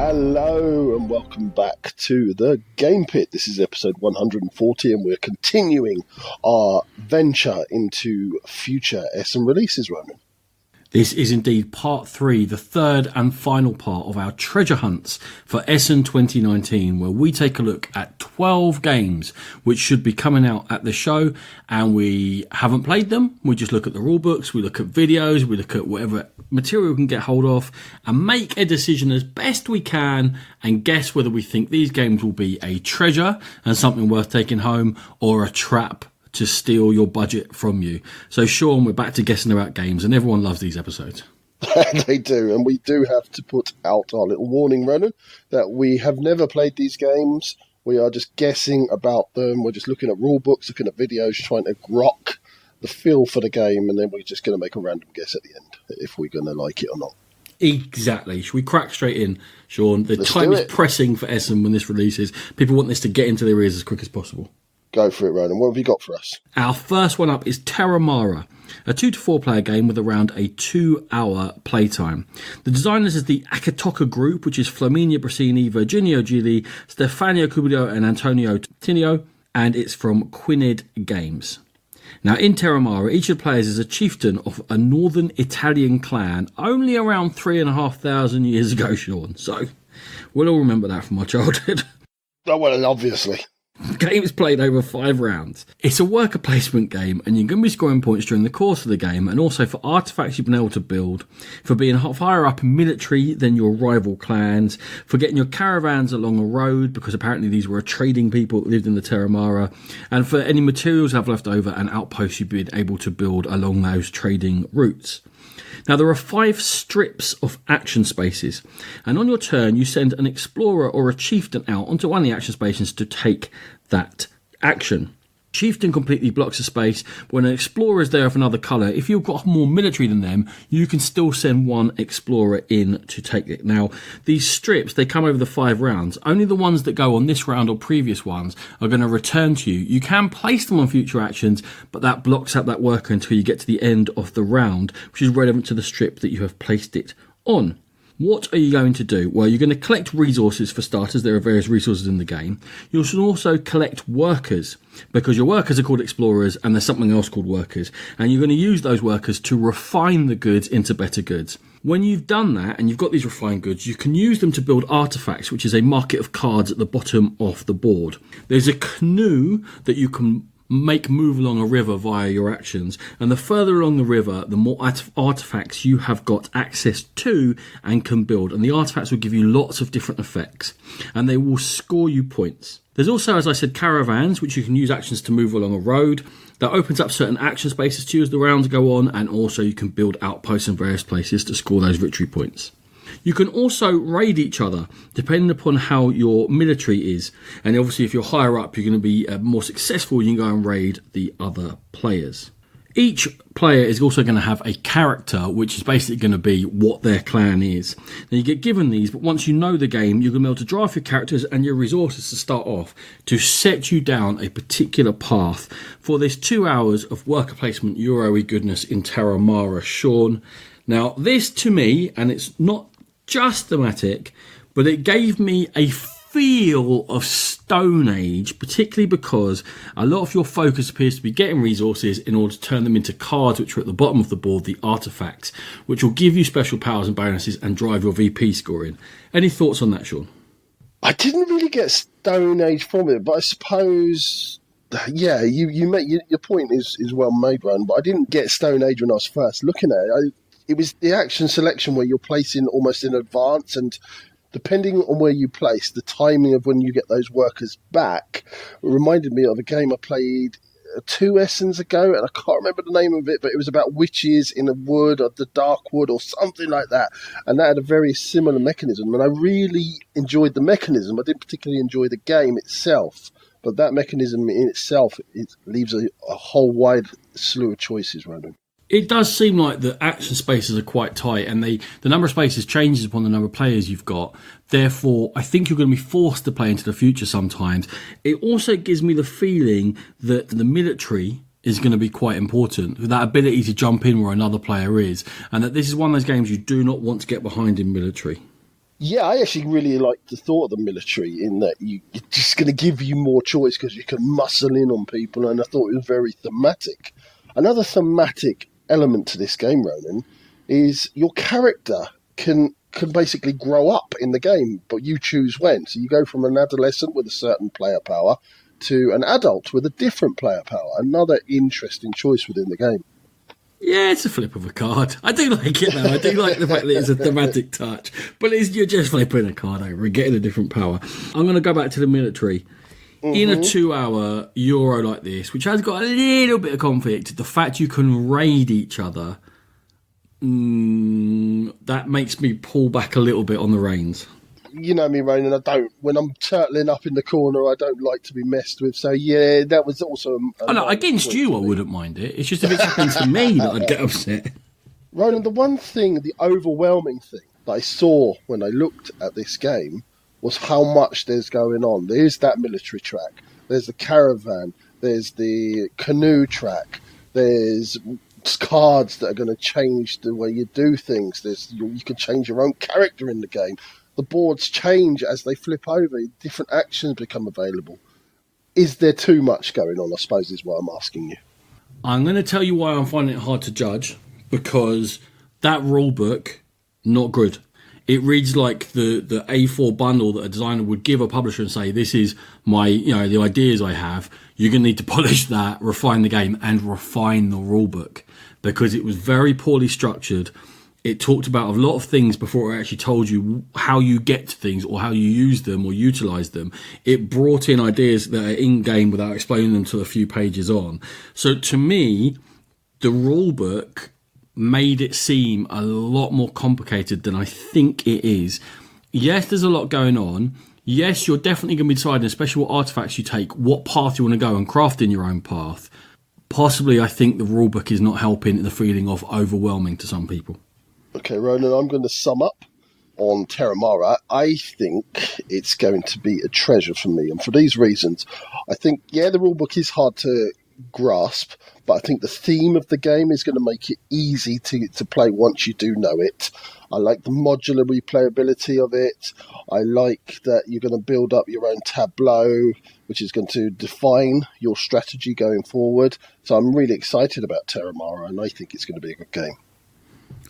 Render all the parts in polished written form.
Hello and welcome back to the Game Pit. This is episode 140 and we're continuing our venture into future Essen releases, Ronan. This is indeed part 3, the third and final part of our treasure hunts for Essen 2019, where we take a look at 12 games which should be coming out at the show, and we haven't played them. We just look at the rule books, we look at videos, we look at whatever material we can get hold of, and make a decision as best we can and guess whether we think these games will be a treasure and something worth taking home, or a trap to steal your budget from you. So Sean, we're back to guessing about games, and everyone loves these episodes. They do, and we do have to put out our little warning, Ronan, that we have never played these games. We are just guessing about them. We're just looking at rule books, looking at videos, trying to grok the feel for the game, and then we're just going to make a random guess at the end if we're going to like it or not. Exactly. Should we crack straight in, Sean? The time is pressing for Essen when this releases. People want this to get into their ears as quick as possible. Go for it, Ronan. What have you got for us? Our first one up is Terramara, a 2 to 4 player game with around a 2-hour playtime. The designers is the Akitoka Group, which is Flaminia Brasini, Virginio Gili, Stefano Cubillo and Antonio Tinio, and it's from Quinid Games. Now, in Terramara, each of the players is a chieftain of a northern Italian clan only around 3,500 years ago, Sean. So, we'll all remember that from our childhood. Oh, well, obviously. The game is played over 5 rounds. It's a worker placement game, and you're going to be scoring points during the course of the game, and also for artifacts you've been able to build, for being higher up in military than your rival clans, for getting your caravans along a road, because apparently these were trading people that lived in the Terramara, and for any materials you have left over and outposts you've been able to build along those trading routes. Now, there are 5 strips of action spaces, and on your turn you send an explorer or a chieftain out onto one of the action spaces to take that action. Chieftain completely blocks a space. When an explorer is there of another colour, if you've got more military than them, you can still send one explorer in to take it. Now, these strips, they come over the 5 rounds. Only the ones that go on this round or previous ones are going to return to you. You can place them on future actions, but that blocks out that worker until you get to the end of the round, which is relevant to the strip that you have placed it on. What are you going to do? Well, you're going to collect resources for starters. There are various resources in the game. You should also collect workers, because your workers are called explorers and there's something else called workers. And you're going to use those workers to refine the goods into better goods. When you've done that and you've got these refined goods, you can use them to build artifacts, which is a market of cards at the bottom of the board. There's a canoe that you can make move along a river via your actions, and the further along the river, the more artifacts you have got access to and can build, and the artifacts will give you lots of different effects and they will score you points. There's also, as I said, caravans, which you can use actions to move along a road. That opens up certain action spaces to you as the rounds go on, and also you can build outposts in various places to score those victory points. You can also raid each other, depending upon how your military is. And obviously, if you're higher up, you're going to be more successful. You can go and raid the other players. Each player is also going to have a character, which is basically going to be what their clan is. Now, you get given these, but once you know the game, you're going to be able to draw your characters and your resources to start off to set you down a particular path for this 2 hours of worker placement Euro-y goodness in Terramara, Sean. Now, this to me, and it's not just thematic, but it gave me a feel of Stone Age, particularly because a lot of your focus appears to be getting resources in order to turn them into cards, which are at the bottom of the board, the artifacts, which will give you special powers and bonuses and drive your VP scoring. Any thoughts on that, Sean? I didn't really get Stone Age from it, but I suppose, yeah, you make your point is well made, Ron, but I didn't get Stone Age when I was first looking at it. It was the action selection where you're placing almost in advance, and depending on where you place, the timing of when you get those workers back reminded me of a game I played 2 Essens ago, and I can't remember the name of it, but it was about witches in a wood or the dark wood or something like that, and that had a very similar mechanism, and I really enjoyed the mechanism. I didn't particularly enjoy the game itself, but that mechanism in itself, it leaves a whole wide slew of choices, Ronan. It does seem like the action spaces are quite tight, and the number of spaces changes upon the number of players you've got. Therefore, I think you're going to be forced to play into the future sometimes. It also gives me the feeling that the military is going to be quite important, that ability to jump in where another player is, and that this is one of those games you do not want to get behind in military. Yeah, I actually really like the thought of the military in that it's just going to give you more choice because you can muscle in on people, and I thought it was very thematic. Another thematic element to this game, Ronan, is your character can basically grow up in the game, but you choose when. So you go from an adolescent with a certain player power to an adult with a different player power. Another interesting choice within the game. Yeah, it's a flip of a card. I do like it, though. I do like the fact that it's a thematic touch. But you're just flipping a card over and getting a different power. I'm going to go back to the military. Mm-hmm. In a 2-hour Euro like this, which has got a little bit of conflict, the fact you can raid each other, that makes me pull back a little bit on the reins. You know me, Ronan, when I'm turtling up in the corner, I don't like to be messed with. So, yeah, that was also... against you, I wouldn't mind it. It's just if it happened to me that I'd get upset. Ronan, the overwhelming thing that I saw when I looked at this game was how much there's going on. There's that military track. There's the caravan. There's the canoe track. There's cards that are going to change the way you do things. You can change your own character in the game. The boards change as they flip over. Different actions become available. Is there too much going on, I suppose, is what I'm asking you. I'm going to tell you why I'm finding it hard to judge, because that rule book, not good. It reads like the A4 bundle that a designer would give a publisher and say, this is my, the ideas I have. You're going to need to polish that, refine the game, and refine the rule book, because it was very poorly structured. It talked about a lot of things before it actually told you how you get to things or how you use them or utilize them. It brought in ideas that are in-game without explaining them to a few pages on. So to me, the rule book made it seem a lot more complicated than I think it is. Yes, there's a lot going on. Yes, you're definitely going to be deciding, especially what artifacts you take, what path you want to go and crafting your own path. Possibly, I think the rule book is not helping the feeling of overwhelming to some people. Okay, Ronan, I'm going to sum up on Terramara. I think it's going to be a treasure for me. And for these reasons, I think, the rulebook is hard to grasp, but I think the theme of the game is going to make it easy to play once you do know it. I like the modular replayability of it. I like that you're going to build up your own tableau, which is going to define your strategy going forward. So I'm really excited about Terramara, and I think it's going to be a good game.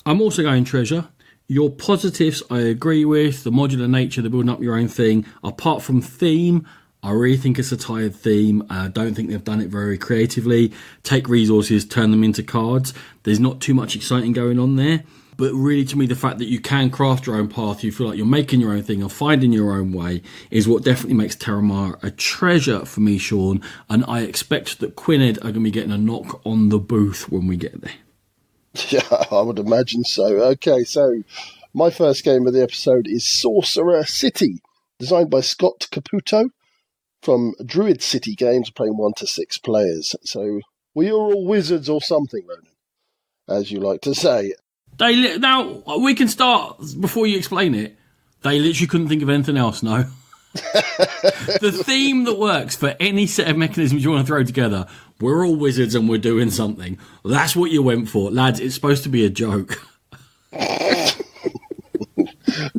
I'm also going treasure. Your positives I agree with, the modular nature, the building up your own thing. Apart from theme, I really think it's a tired theme. I don't think they've done it very creatively. Take resources, turn them into cards. There's not too much exciting going on there. But really, to me, the fact that you can craft your own path, you feel like you're making your own thing and finding your own way, is what definitely makes Terramara a treasure for me, Sean. And I expect that Quined are going to be getting a knock on the booth when we get there. Yeah, I would imagine so. Okay, so my first game of the episode is Sorcerer City, designed by Scott Caputo from Druid City Games, playing 1 to 6 players. So we are all wizards or something, Ronan, as you like to say. Now, we can start, before you explain it, they literally couldn't think of anything else, no? The theme that works for any set of mechanisms you want to throw together, we're all wizards and we're doing something. That's what you went for. Lads, it's supposed to be a joke.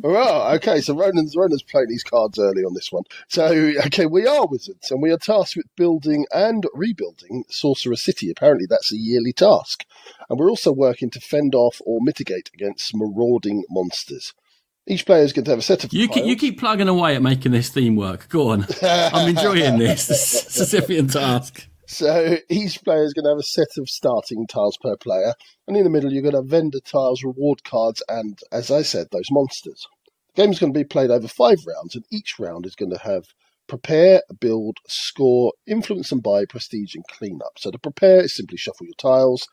Well, okay, so Ronan's playing these cards early on this one. So, okay, we are wizards, and we are tasked with building and rebuilding Sorcerer City. Apparently that's a yearly task. And we're also working to fend off or mitigate against marauding monsters. Each player is going to have a set of tiles. You keep plugging away at making this theme work. Go on. I'm enjoying this. This is a Sisyphean task. So each player is going to have a set of starting tiles per player. And in the middle, you're going to have vendor tiles, reward cards, and, as I said, those monsters. The game is going to be played over 5 rounds, and each round is going to have prepare, build, score, influence and buy, prestige, and clean up. So the prepare is simply shuffle your tiles.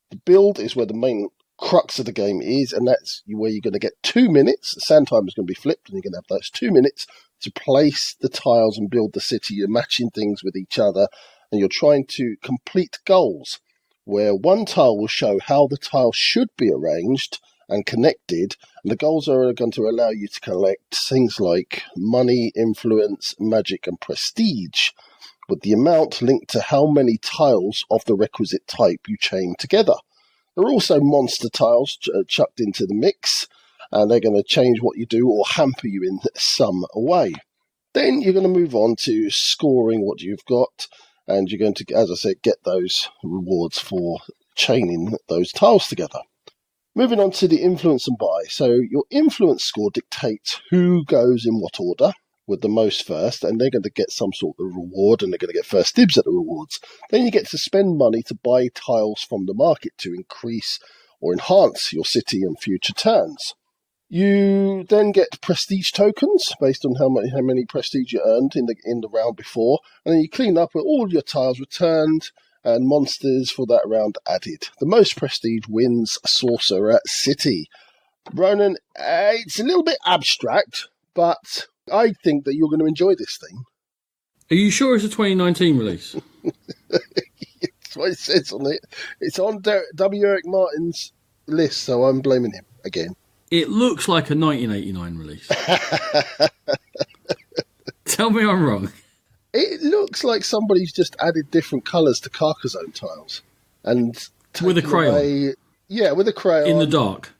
The build is where the main crux of the game is, and that's where you're going to get 2 minutes. The sand timer is going to be flipped, and you're going to have those 2 minutes to place the tiles and build the city. You're matching things with each other, and you're trying to complete goals, where one tile will show how the tile should be arranged and connected, and the goals are going to allow you to collect things like money, influence, magic, and prestige, with the amount linked to how many tiles of the requisite type you chain together. There are also monster tiles chucked into the mix, and they're going to change what you do or hamper you in some way. Then you're going to move on to scoring what you've got, and you're going to, as I said, get those rewards for chaining those tiles together. Moving on to the influence and buy. So your influence score dictates who goes in what order with the most first, and they're going to get some sort of reward, and they're going to get first dibs at the rewards. Then you get to spend money to buy tiles from the market to increase or enhance your city in future turns. You then get prestige tokens based on how many prestige you earned in the round before, and then you clean up with all your tiles returned and monsters for that round added. The most prestige wins Sorcerer City. Ronan, it's a little bit abstract, but I think that you're going to enjoy this thing. Are you sure it's a 2019 release? That's what it says on it. It's on W. Eric Martin's list, so I'm blaming him again. It looks like a 1989 release. Tell me I'm wrong. It looks like somebody's just added different colours to Carcassonne tiles. And with a crayon? With a crayon. In the dark?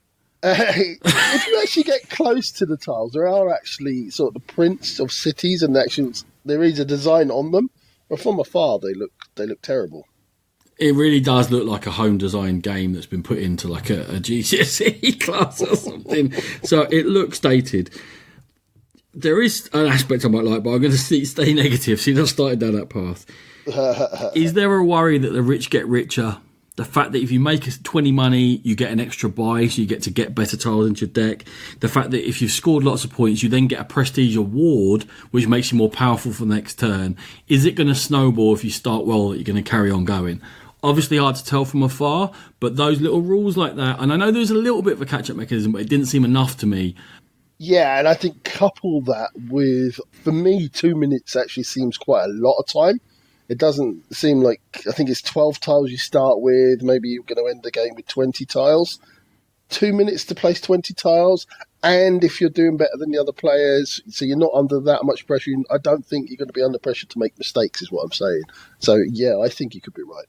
If you actually get close to the tiles, there are actually sort of the prints of cities, and actually there is a design on them. But from afar, they look terrible. It really does look like a home design game that's been put into like a GCSE class or something. So it looks dated. There is an aspect I might like, but I'm going to stay negative since I started down that path. Is there a worry that the rich get richer? The fact that if you make 20 money, you get an extra buy, so you get to get better tiles into your deck. The fact that if you've scored lots of points, you then get a prestige award, which makes you more powerful for the next turn. Is it going to snowball if you start well that you're going to carry on going? Obviously hard to tell from afar, but those little rules like that, and I know there's a little bit of a catch-up mechanism, but it didn't seem enough to me. Yeah, and I think couple that with, for me, 2 minutes actually seems quite a lot of time. It doesn't seem like, I think it's 12 tiles you start with, maybe you're going to end the game with 20 tiles. 2 minutes to place 20 tiles, and if you're doing better than the other players, so you're not under that much pressure, I don't think you're going to be under pressure to make mistakes, is what I'm saying. So, yeah, I think you could be right.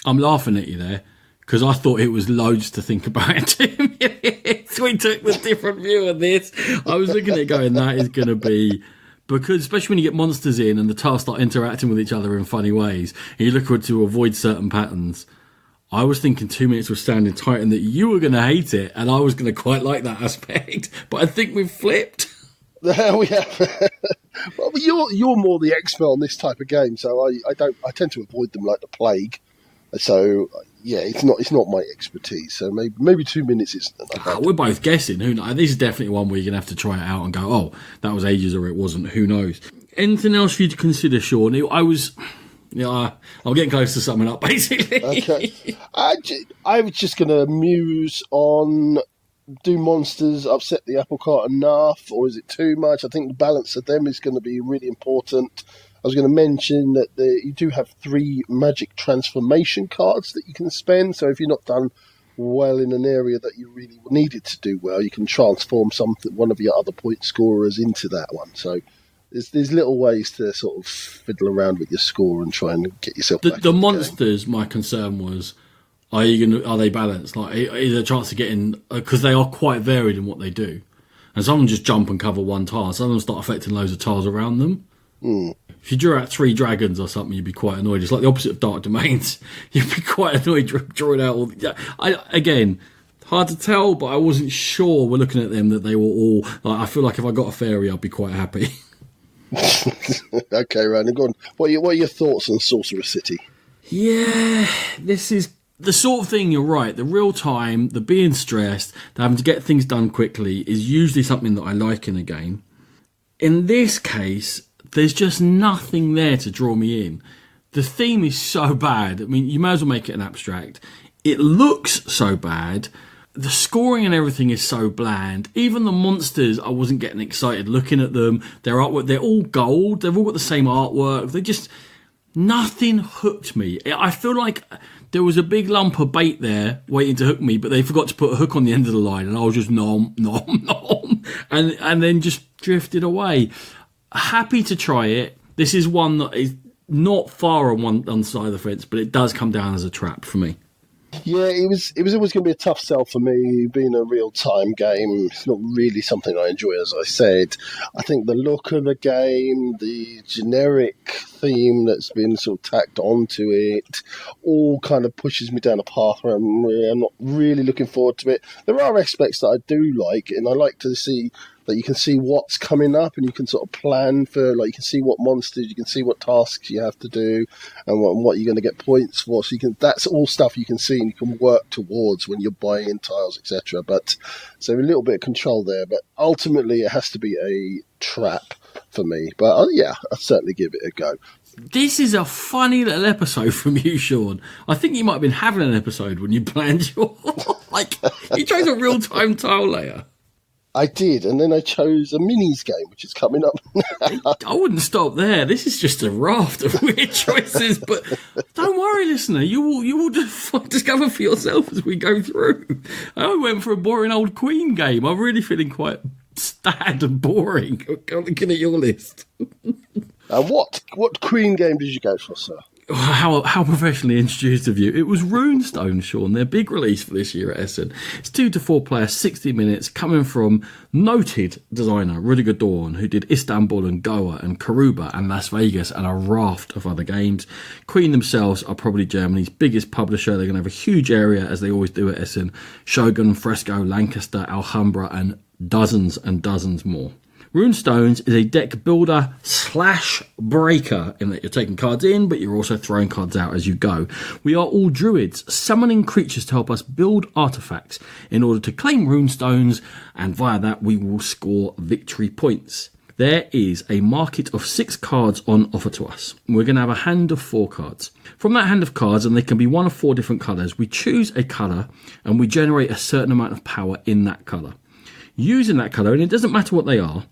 I'm laughing at you there, because I thought it was loads to think about in 2 minutes. We took the different view of this. I was looking at it going, that is going to be... Because especially when you get monsters in and the tiles start interacting with each other in funny ways, and you look to avoid certain patterns, I was thinking 2 minutes was standing tight and that you were going to hate it, and I was going to quite like that aspect. But I think we've flipped. We have. Well, you're more the expert on this type of game, so I tend to avoid them like the plague. So yeah, it's not my expertise. So maybe 2 minutes isn't enough. We're both guessing. Who knows? This is definitely one where you're gonna have to try it out and go, oh, that was ages or it wasn't. Who knows? Anything else for you to consider, Sean? I'm getting close to summing up, basically. Okay. I was just going to muse on, do monsters upset the apple cart enough, or is it too much? I think the balance of them is going to be really important. I was going to mention that you do have 3 magic transformation cards that you can spend, so if you're not done well in an area that you really needed to do well, you can transform one of your other point scorers into that one. So there's little ways to sort of fiddle around with your score and try and get yourself back the in monsters. Game. My concern was, are they balanced? Like, is there a chance of getting, because they are quite varied in what they do, and some of them just jump and cover one tile, some of them start affecting loads of tiles around them. If you drew out 3 dragons or something, you'd be quite annoyed. It's like the opposite of Dark Domains. You'd be quite annoyed drawing out all. Again, hard to tell, but I wasn't sure. We're looking at them that they were all. Like, I feel like if I got a fairy, I'd be quite happy. Okay, Ronan, go on. What are your thoughts on Sorcerer City? Yeah, this is the sort of thing. You're right. The real time, the being stressed, the having to get things done quickly is usually something that I like in a game. In this case, there's just nothing there to draw me in. The theme is so bad. I mean, you may as well make it an abstract. It looks so bad. The scoring and everything is so bland. Even the monsters, I wasn't getting excited looking at them. Their artwork, they're all gold. They've all got the same artwork. They just, nothing hooked me. I feel like there was a big lump of bait there waiting to hook me, but they forgot to put a hook on the end of the line, and I was just nom, and then just drifted away. Happy to try it. This is one that is not far on one side of the fence, but it does come down as a trap for me. Yeah, it was always going to be a tough sell for me. Being a real-time game, it's not really something I enjoy, as I said. I think the look of the game, the generic theme that's been sort of tacked onto it, all kind of pushes me down a path where I'm not really looking forward to it. There are aspects that I do like, and I like to see that you can see what's coming up and you can sort of plan for, like, you can see what monsters, you can see what tasks you have to do and what you're going to get points for. So that's all stuff you can see and you can work towards when you're buying tiles, etc. But so a little bit of control there, but ultimately it has to be a trap for me. But yeah, I'll certainly give it a go. This is a funny little episode from you, Sean. I think you might have been having an episode when you planned your... like, you chose a real-time tile layer. I did, and then I chose a minis game, which is coming up. I wouldn't stop there. This is just a raft of weird choices, but don't worry, listener. You will discover for yourself as we go through. I went for a boring old Queen game. I'm really feeling quite sad and boring looking at your list. What Queen game did you go for, sir? How professionally introduced of you. It was Runestone, Sean, their big release for this year at Essen. It's 2 to 4 players, 60 minutes, coming from noted designer Rudiger Dorn, who did Istanbul and Goa and Karuba and Las Vegas and a raft of other games. Queen themselves are probably Germany's biggest publisher. They're going to have a huge area, as they always do at Essen. Shogun, Fresco, Lancaster, Alhambra and dozens more. Runestones is a deck builder / breaker in that you're taking cards in, but you're also throwing cards out as you go. We are all druids, summoning creatures to help us build artifacts in order to claim runestones, and via that we will score victory points. There is a market of 6 cards on offer to us. We're going to have a hand of 4 cards. From that hand of cards, and they can be one of 4 different colours, we choose a colour and we generate a certain amount of power in that colour. Using that colour, and it doesn't matter what they are,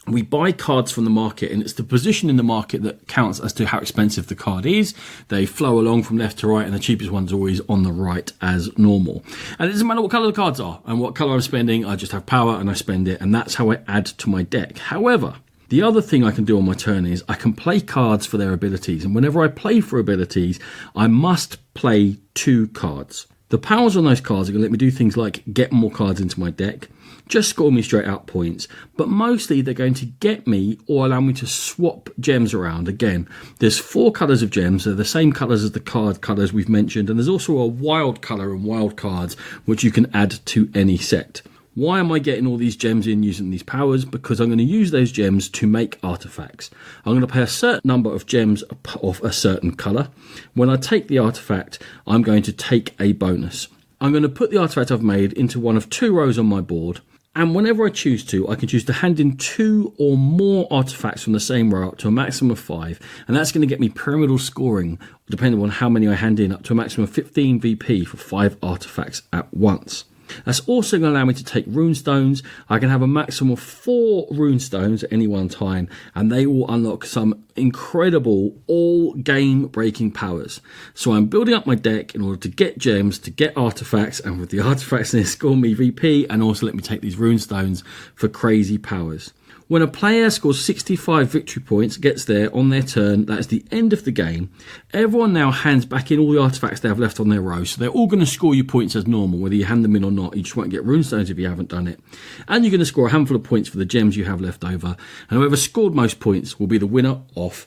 we buy cards from the market, and it's the position in the market that counts as to how expensive the card is. They flow along from left to right, and the cheapest one's always on the right as normal. And it doesn't matter what colour the cards are and what colour I'm spending, I just have power and I spend it, and that's how I add to my deck. However, the other thing I can do on my turn is I can play cards for their abilities, and whenever I play for abilities, I must play 2 cards. The powers on those cards are going to let me do things like get more cards into my deck, just score me straight out points, but mostly they're going to get me or allow me to swap gems around. Again, there's 4 colours of gems. They're the same colours as the card colours we've mentioned, and there's also a wild colour and wild cards which you can add to any set. Why am I getting all these gems in using these powers? Because I'm going to use those gems to make artifacts. I'm going to pay a certain number of gems of a certain colour. When I take the artifact, I'm going to take a bonus. I'm going to put the artifact I've made into one of 2 rows on my board, and whenever I choose to, I can choose to hand in 2 or more artifacts from the same row up to a maximum of 5, and that's going to get me pyramidal scoring, depending on how many I hand in, up to a maximum of 15 VP for 5 artifacts at once. That's also going to allow me to take runestones. I can have a maximum of 4 runestones at any one time, and they will unlock some incredible all-game breaking powers. So I'm building up my deck in order to get gems, to get artifacts, and with the artifacts they score me VP, and also let me take these runestones for crazy powers. When a player scores 65 victory points, gets there on their turn, that is the end of the game. Everyone now hands back in all the artifacts they have left on their row, so they're all going to score you points as normal, whether you hand them in or not. You just won't get runestones if you haven't done it. And you're going to score a handful of points for the gems you have left over, and whoever scored most points will be the winner of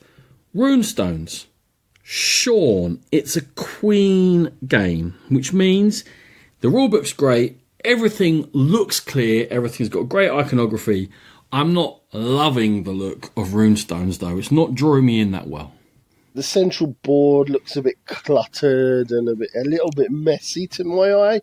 runestones. Sean, it's a Queen game, which means the rulebook's great, everything looks clear, everything's got great iconography. I'm not loving the look of runestones, though. It's not drawing me in that well. The central board looks a bit cluttered and a little bit messy to my eye,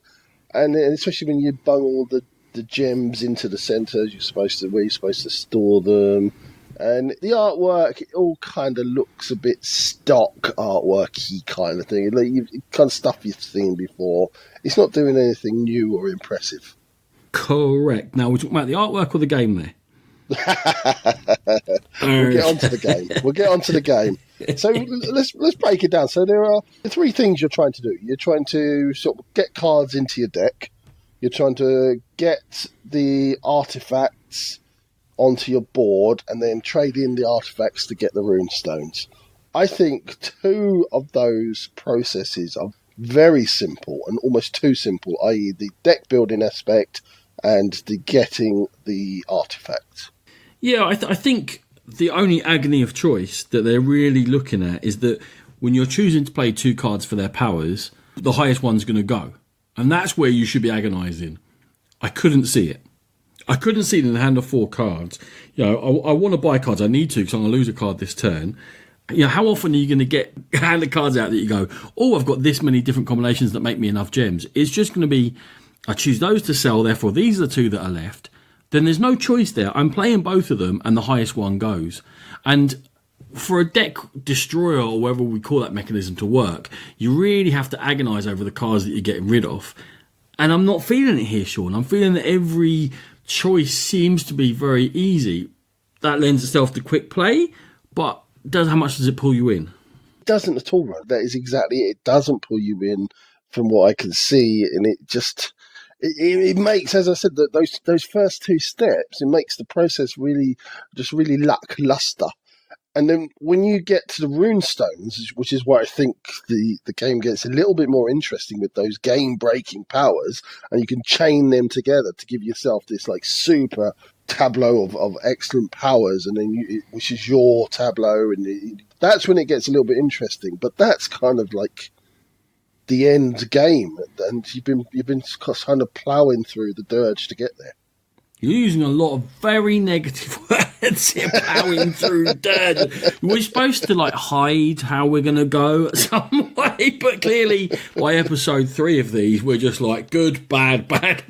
and especially when you bung all the gems into the centre, where you're supposed to store them. And the artwork, it all kind of looks a bit stock artworky kind of thing. Like kind of stuff you've seen before. It's not doing anything new or impressive. Correct. Now, we're talking about the artwork or the game there? We'll get onto the game. So let's break it down. So there are 3 things you're trying to do. You're trying to sort of get cards into your deck. You're trying to get the artifacts onto your board and then trade in the artifacts to get the runestones. I think 2 of those processes are very simple and almost too simple, i.e. the deck building aspect and the getting the artifacts. Yeah, I think the only agony of choice that they're really looking at is that when you're choosing to play 2 cards for their powers, the highest one's going to go. And that's where you should be agonising. I couldn't see it. I couldn't see it in the hand of 4 cards. You know, I want to buy cards. I need to because I'm going to lose a card this turn. You know, how often are you going to get handed cards out that you go, oh, I've got this many different combinations that make me enough gems? It's just going to be, I choose those to sell, therefore these are the 2 that are left. Then there's no choice there. I'm playing both of them and the highest one goes. And for a deck destroyer or whatever we call that mechanism to work, you really have to agonise over the cards that you're getting rid of. And I'm not feeling it here, Sean. I'm feeling that every choice seems to be very easy. That lends itself to quick play, but how much does it pull you in? It doesn't at all, right? That is exactly it. It doesn't pull you in from what I can see, and it just... It makes, as I said, that those first 2 steps, it makes the process really lackluster. And then when you get to the rune stones, which is where I think the game gets a little bit more interesting with those game-breaking powers, and you can chain them together to give yourself this like super tableau of excellent powers, and then which is your tableau, and that's when it gets a little bit interesting. But that's kind of like the end game, and you've been kind of ploughing through the dirge to get there. You're using a lot of very negative words here, ploughing through dirt. We're supposed to like hide how we're going to go some way, but clearly by episode 3 of these, we're just like good, bad,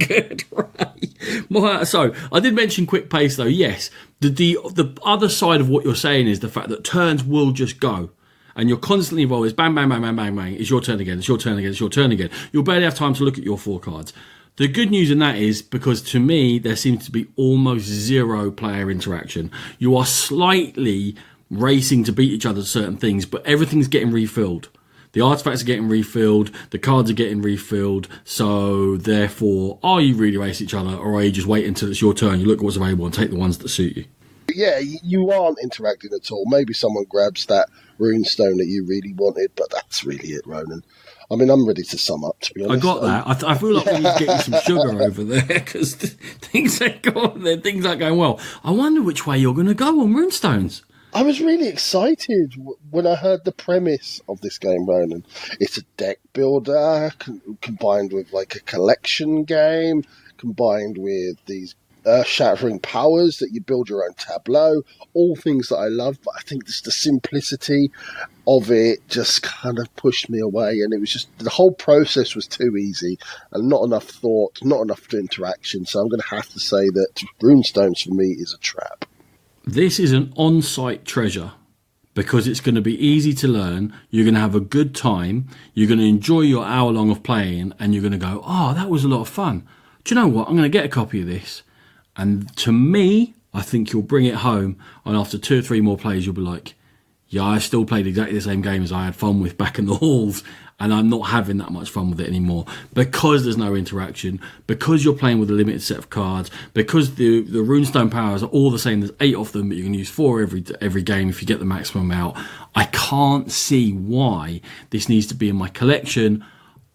good, right? So I did mention quick pace though. Yes, the other side of what you're saying is the fact that turns will just go. And you're constantly involved. It's bang, bang, bang, bang, bang, bang. It's your turn again. It's your turn again. It's your turn again. You'll barely have time to look at your 4 cards. The good news in that is, because to me, there seems to be almost 0 player interaction. You are slightly racing to beat each other at certain things, but everything's getting refilled. The artifacts are getting refilled. The cards are getting refilled. So, therefore, are you really racing each other, or are you just waiting until it's your turn? You look at what's available and take the ones that suit you. Yeah, you aren't interacting at all. Maybe someone grabs that rune stone that you really wanted, but that's really it, Ronan. I mean, I'm ready to sum up, to be honest. I got that. I feel like we need to get you some sugar over there, because things ain't going well. I wonder which way you're going to go on runestones. I was really excited when I heard the premise of this game, Ronan. It's a deck builder combined with like a collection game, combined with these earth-shattering powers that you build your own tableau, all things that I love, but I think just the simplicity of it just kind of pushed me away, and it was just, the whole process was too easy and not enough thought, not enough interaction, so I'm going to have to say that Runestones for me is a trap. This is an on-site treasure because it's going to be easy to learn, you're going to have a good time, you're going to enjoy your hour long of playing, and you're going to go, oh, that was a lot of fun. Do you know what? I'm going to get a copy of this. And to me, I think you'll bring it home, and after 2 or 3 more plays, you'll be like, yeah, I still played exactly the same game as I had fun with back in the halls, and I'm not having that much fun with it anymore because there's no interaction, because you're playing with a limited set of cards, because the runestone powers are all the same. There's 8 of them, but you can use 4 every game if you get the maximum out. I can't see why this needs to be in my collection.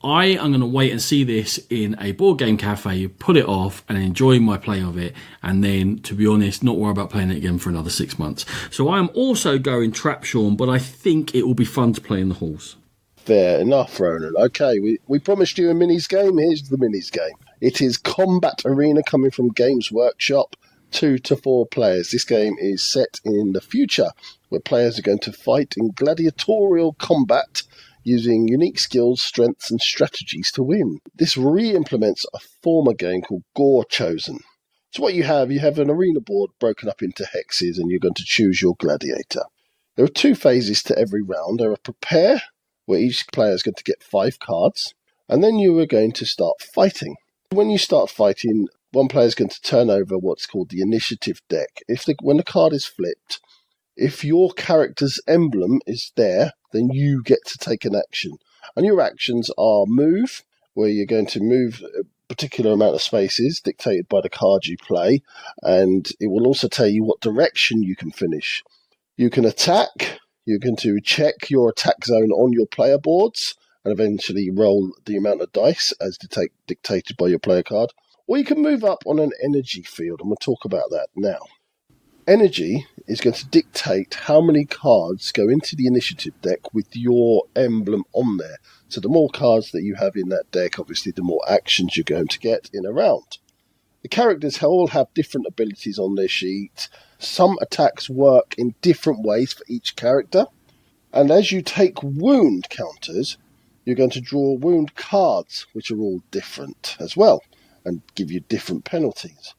I am going to wait and see this in a board game cafe, put it off and enjoy my play of it, and then, to be honest, not worry about playing it again for another 6 months. So I am also going trap Sean, but I think it will be fun to play in the halls. Fair enough, Ronan. Okay, we promised you a minis game. Here's the minis game. It is Combat Arena, coming from Games Workshop, 2 to 4 players. This game is set in the future, where players are going to fight in gladiatorial combat using unique skills, strengths, and strategies to win. This re-implements a former game called Gore Chosen. So what you have an arena board broken up into hexes, and you're going to choose your gladiator. There are 2 phases to every round. There are Prepare, where each player is going to get 5 cards, and then you are going to start fighting. When you start fighting, one player is going to turn over what's called the initiative deck. When the card is flipped, if your character's emblem is there, then you get to take an action. And your actions are move, where you're going to move a particular amount of spaces dictated by the card you play, and it will also tell you what direction you can finish. You can attack, you're going to check your attack zone on your player boards, and eventually roll the amount of dice as dictated by your player card. Or you can move up on an energy field, and we'll talk about that now. Energy is going to dictate how many cards go into the initiative deck with your emblem on there. So the more cards that you have in that deck, obviously the more actions you're going to get in a round. The characters all have different abilities on their sheet. Some attacks work in different ways for each character. And as you take wound counters, you're going to draw wound cards, which are all different as well, and give you different penalties.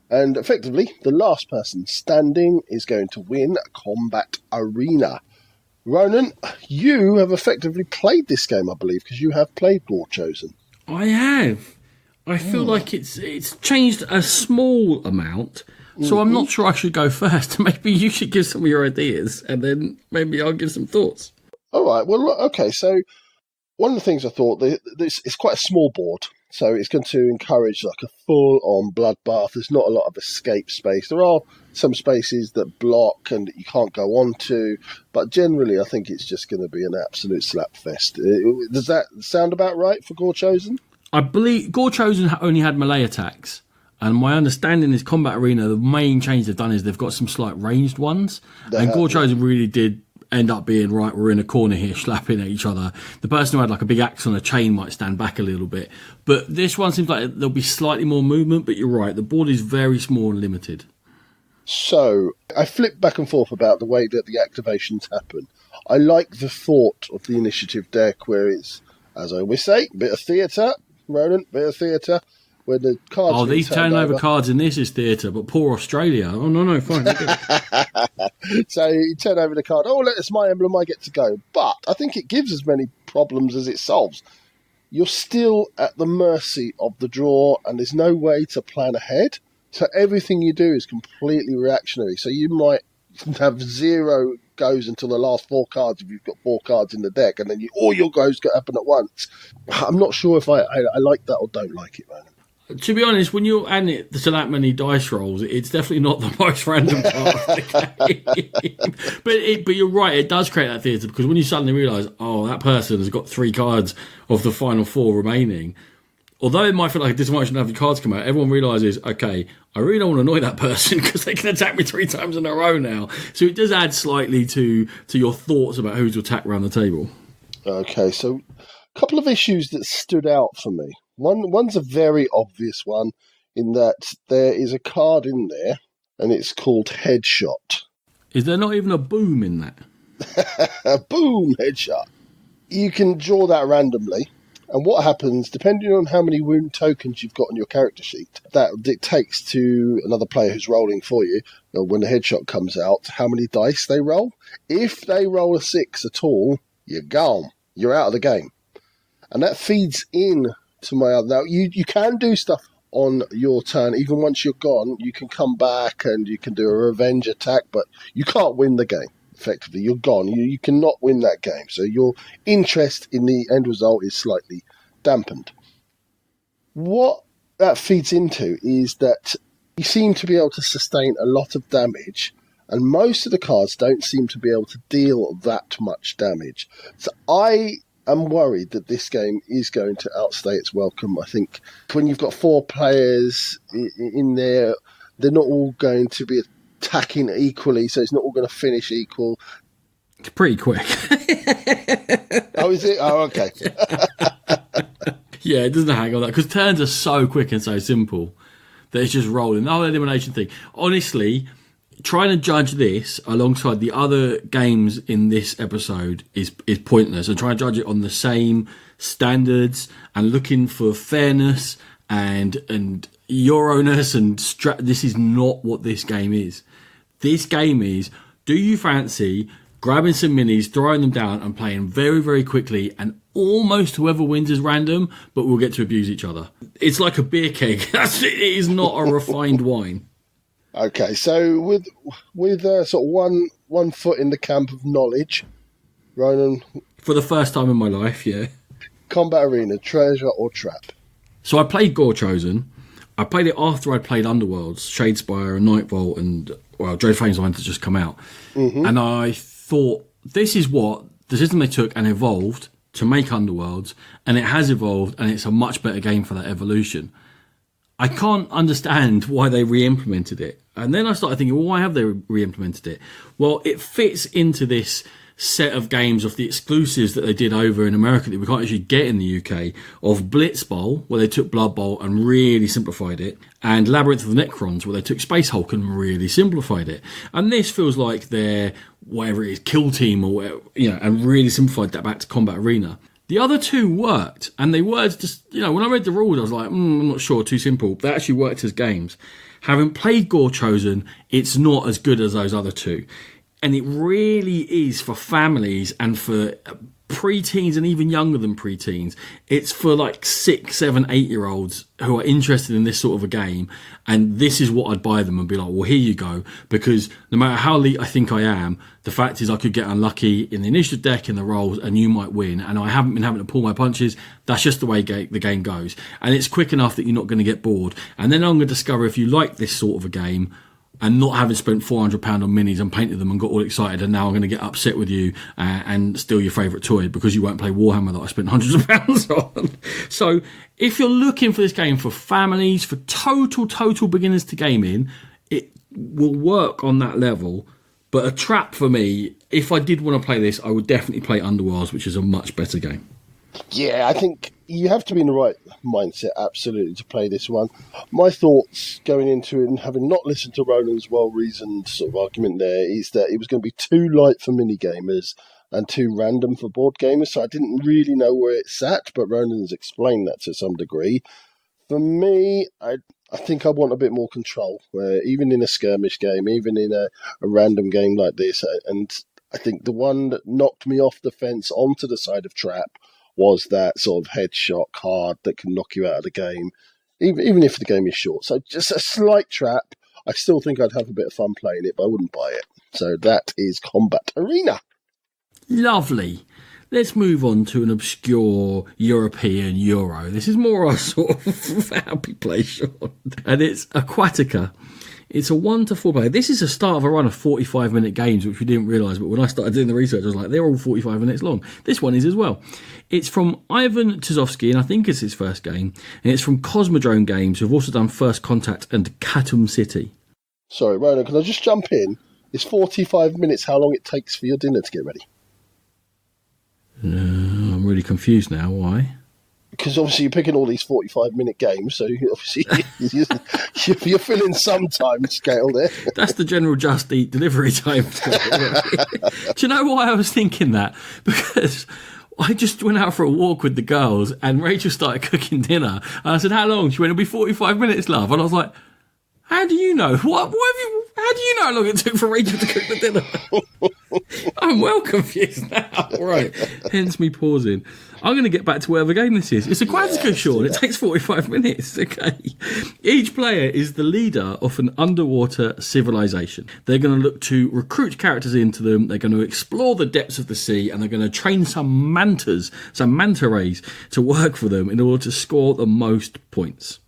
And effectively, the last person standing is going to win a combat arena. Ronan, you have effectively played this game, I believe, because you have played Gore Chosen. I have. I feel like it's changed a small amount, so I'm not sure I should go first. Maybe you should give some of your ideas, and then maybe I'll give some thoughts. All right. Well, okay. So one of the things I thought, it's quite a small board, so it's going to encourage like a full-on bloodbath. There's not a lot of escape space. There are some spaces that block and that you can't go onto, but generally I think it's just going to be an absolute slapfest. Does that sound about right for Gore Chosen? I believe Gore Chosen only had melee attacks, and my understanding is Combat Arena, the main change they've done is they've got some slight ranged ones, and Gore Chosen really did end up being, right, we're in a corner here slapping at each other. The person who had like a big axe on a chain might stand back a little bit, but this one seems like there'll be slightly more movement, but you're right, the board is very small and limited. So I flip back and forth about the way that the activations happen. I like the thought of the initiative deck where it's, as I always say, bit of theatre, Ronan, bit of theatre, where the cards... Oh, these turn over cards in this is theatre, but poor Australia. Oh, no, fine. So you turn over the card, it's my emblem, I get to go. But I think it gives as many problems as it solves. You're still at the mercy of the draw, and there's no way to plan ahead. So everything you do is completely reactionary. So you might have 0 goes until the last 4 cards if you've got 4 cards in the deck, and then all your goes happen at once. I'm not sure if I like that or don't like it, man. To be honest, when you're adding it to that many dice rolls, it's definitely not the most random part of the game. But you're right, it does create that theatre, because when you suddenly realise, that person has got 3 cards of the final 4 remaining, although it might feel like a disadvantage to have your cards come out, everyone realises, okay, I really don't want to annoy that person because they can attack me 3 times in a row now. So it does add slightly to your thoughts about who to attack around the table. Okay, so a couple of issues that stood out for me. One's a very obvious one in that there is a card in there and it's called Headshot. Is there not even a boom in that? Boom, Headshot. You can draw that randomly. And what happens, depending on how many wound tokens you've got on your character sheet, that dictates to another player who's rolling for you, when the headshot comes out, how many dice they roll. If they roll a 6 at all, you're gone. You're out of the game. And that feeds in to my other... Now, you can do stuff on your turn. Even once you're gone, you can come back and you can do a revenge attack, but you can't win the game. Effectively, you're gone. You cannot win that game. So your interest in the end result is slightly dampened. What that feeds into is that you seem to be able to sustain a lot of damage, and most of the cards don't seem to be able to deal that much damage. So I am worried that this game is going to outstay its welcome. I think when you've got 4 players in there, they're not all going to be attacking equally, so it's not all going to finish equal. It's pretty quick. Oh, is it? Oh, okay. Yeah, it doesn't hang on that, because turns are so quick and so simple that it's just rolling. The whole elimination thing. Honestly, trying to judge this alongside the other games in this episode is pointless. And trying to judge it on the same standards and looking for fairness and Euroness and this is not what this game is. This game is, do you fancy grabbing some minis, throwing them down and playing very, very quickly, and almost whoever wins is random, but we'll get to abuse each other. It's like a beer keg. It is not a refined wine. Okay, so with sort of one foot in the camp of knowledge, Ronan... For the first time in my life, yeah. Combat Arena, treasure or trap? So I played Gore Chosen. I played it after I'd played Underworlds, Shadespire and Nightvault, and Dread Flames had just come out. Mm-hmm. And I thought, this is what the system they took and evolved to make Underworlds, and it has evolved, and it's a much better game for that evolution. I can't understand why they re-implemented it. And then I started thinking, well, why have they re-implemented it? Well, it fits into this set of games of the exclusives that they did over in America that we can't actually get in the UK, of Blitz Bowl, where they took Blood Bowl and really simplified it, and Labyrinth of the Necrons, where they took Space Hulk and really simplified it. And this feels like their, whatever it is, Kill Team, or whatever, and really simplified that back to Combat Arena. The other two worked, and they were just, when I read the rules, I was like, I'm not sure, too simple. They actually worked as games. Having played Gore Chosen, it's not as good as those other two. And it really is for families and for pre-teens and even younger than pre-teens. It's for like 6, 7, 8-year-olds who are interested in this sort of a game. And this is what I'd buy them and be like, well, here you go. Because no matter how elite I think I am, the fact is I could get unlucky in the initiative deck, in the rolls, and you might win. And I haven't been having to pull my punches. That's just the way the game goes. And it's quick enough that you're not going to get bored. And then I'm going to discover if you like this sort of a game, and not having spent £400 on minis and painted them and got all excited, and now I'm going to get upset with you and steal your favourite toy because you won't play Warhammer that I spent hundreds of pounds on. So if you're looking for this game for families, for total beginners to gaming, it will work on that level. But a trap for me, if I did want to play this, I would definitely play Underworlds, which is a much better game. Yeah, I think you have to be in the right mindset, absolutely, to play this one. My thoughts going into it, and having not listened to Ronan's well-reasoned sort of argument there, is that it was going to be too light for mini-gamers and too random for board gamers, so I didn't really know where it sat, but Ronan's explained that to some degree. For me, I think I want a bit more control, where even in a skirmish game, even in a random game like this, and I think the one that knocked me off the fence onto the side of Trap was that sort of headshot card that can knock you out of the game, even if the game is short. So just a slight trap. I still think I'd have a bit of fun playing it, but I wouldn't buy it. So that is Combat Arena. Lovely. Let's move on to an obscure European Euro. This is more our sort of happy play, Sean. And it's Aquatica. It's a 1 to 4 player. This is the start of a run of 45-minute games, which we didn't realise, but when I started doing the research, I was like, they're all 45 minutes long. This one is as well. It's from Ivan Tuzovsky, and I think it's his first game, and it's from Cosmodrome Games, who've also done First Contact and Khatum City. Sorry, Ronan, can I just jump in? It's 45 minutes how long it takes for your dinner to get ready. I'm really confused now. Why? Because obviously you're picking all these 45-minute games, so obviously you're filling some time scale there. That's the general Just Eat delivery time scale. Do you know why I was thinking that? Because I just went out for a walk with the girls and Rachel started cooking dinner. And I said, how long? She went, it'll be 45 minutes, love. And I was like, how do you know? How do you know how long it took for Rachel to cook the dinner? I'm well confused now. Right. Hence me pausing. I'm going to get back to whatever game this is. It's a Aquatica, Sean. It takes 45 minutes. Okay. Each player is the leader of an underwater civilization. They're going to look to recruit characters into them. They're going to explore the depths of the sea, and they're going to train some manta rays to work for them in order to score the most points.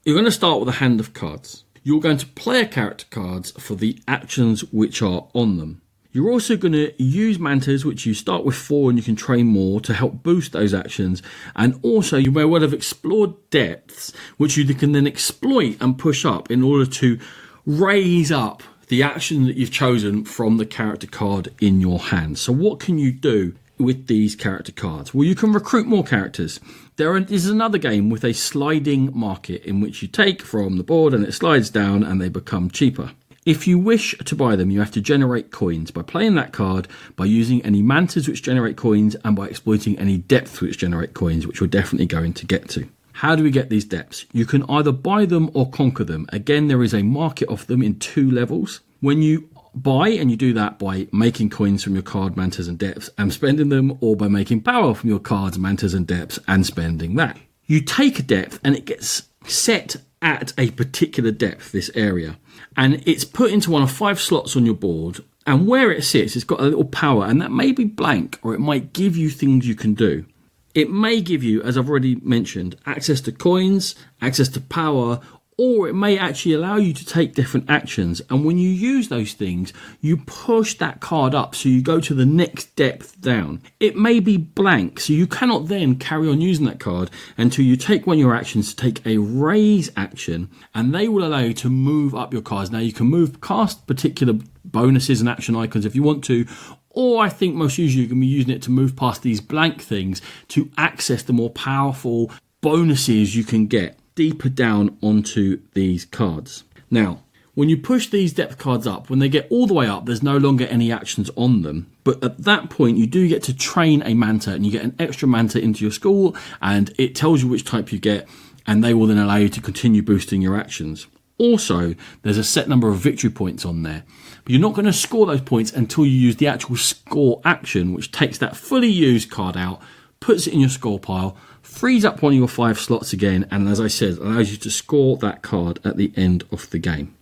You're going to start with a hand of cards. You're going to play character cards for the actions which are on them. You're also going to use mantas, which you start with 4 and you can train more to help boost those actions. And also you may well have explored depths, which you can then exploit and push up in order to raise up the action that you've chosen from the character card in your hand. So what can you do with these character cards? Well, you can recruit more characters. There is another game with a sliding market in which you take from the board and it slides down and they become cheaper. If you wish to buy them, you have to generate coins by playing that card, by using any mantas which generate coins, and by exploiting any depths which generate coins, which we're definitely going to get to. How do we get these depths? You can either buy them or conquer them. Again, there is a market of them in 2 levels. When you buy, and you do that by making coins from your card, mantas and depths and spending them, or by making power from your cards, mantas and depths and spending that. You take a depth and it gets set at a particular depth, this area, and it's put into one of 5 slots on your board, and where it sits, it's got a little power, and that may be blank, or it might give you things you can do. It may give you, as I've already mentioned, access to coins, access to power, Or it may actually allow you to take different actions. And when you use those things, you push that card up so you go to the next depth down. It may be blank, so you cannot then carry on using that card until you take one of your actions to take a raise action, and they will allow you to move up your cards. Now you can cast particular bonuses and action icons if you want to, or I think most usually you're going to be using it to move past these blank things to access the more powerful bonuses you can get deeper down onto these cards. Now, when you push these depth cards up, when they get all the way up, there's no longer any actions on them. But at that point, you do get to train a Manta, and you get an extra Manta into your school, and it tells you which type you get, and they will then allow you to continue boosting your actions. Also, there's a set number of victory points on there, but you're not going to score those points until you use the actual score action, which takes that fully used card out, puts it in your score pile, frees up one of your 5 slots again, and as I said, allows you to score that card at the end of the game.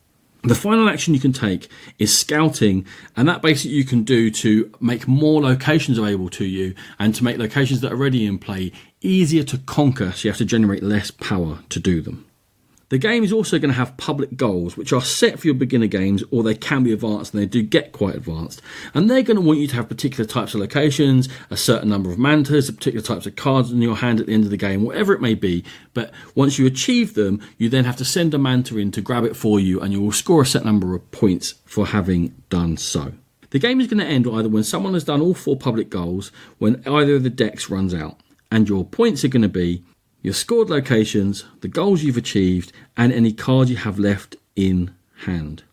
The final action you can take is scouting, and that basically you can do to make more locations available to you and to make locations that are already in play easier to conquer, so you have to generate less power to do them. The game is also going to have public goals, which are set for your beginner games, or they can be advanced, and they do get quite advanced. And they're going to want you to have particular types of locations, a certain number of mantas, particular types of cards in your hand at the end of the game, whatever it may be. But once you achieve them, you then have to send a manta in to grab it for you, and you will score a set number of points for having done so. The game is going to end either when someone has done all 4 public goals, when either of the decks runs out. And your points are going to be your scored locations, the goals you've achieved, and any cards you have left in hand.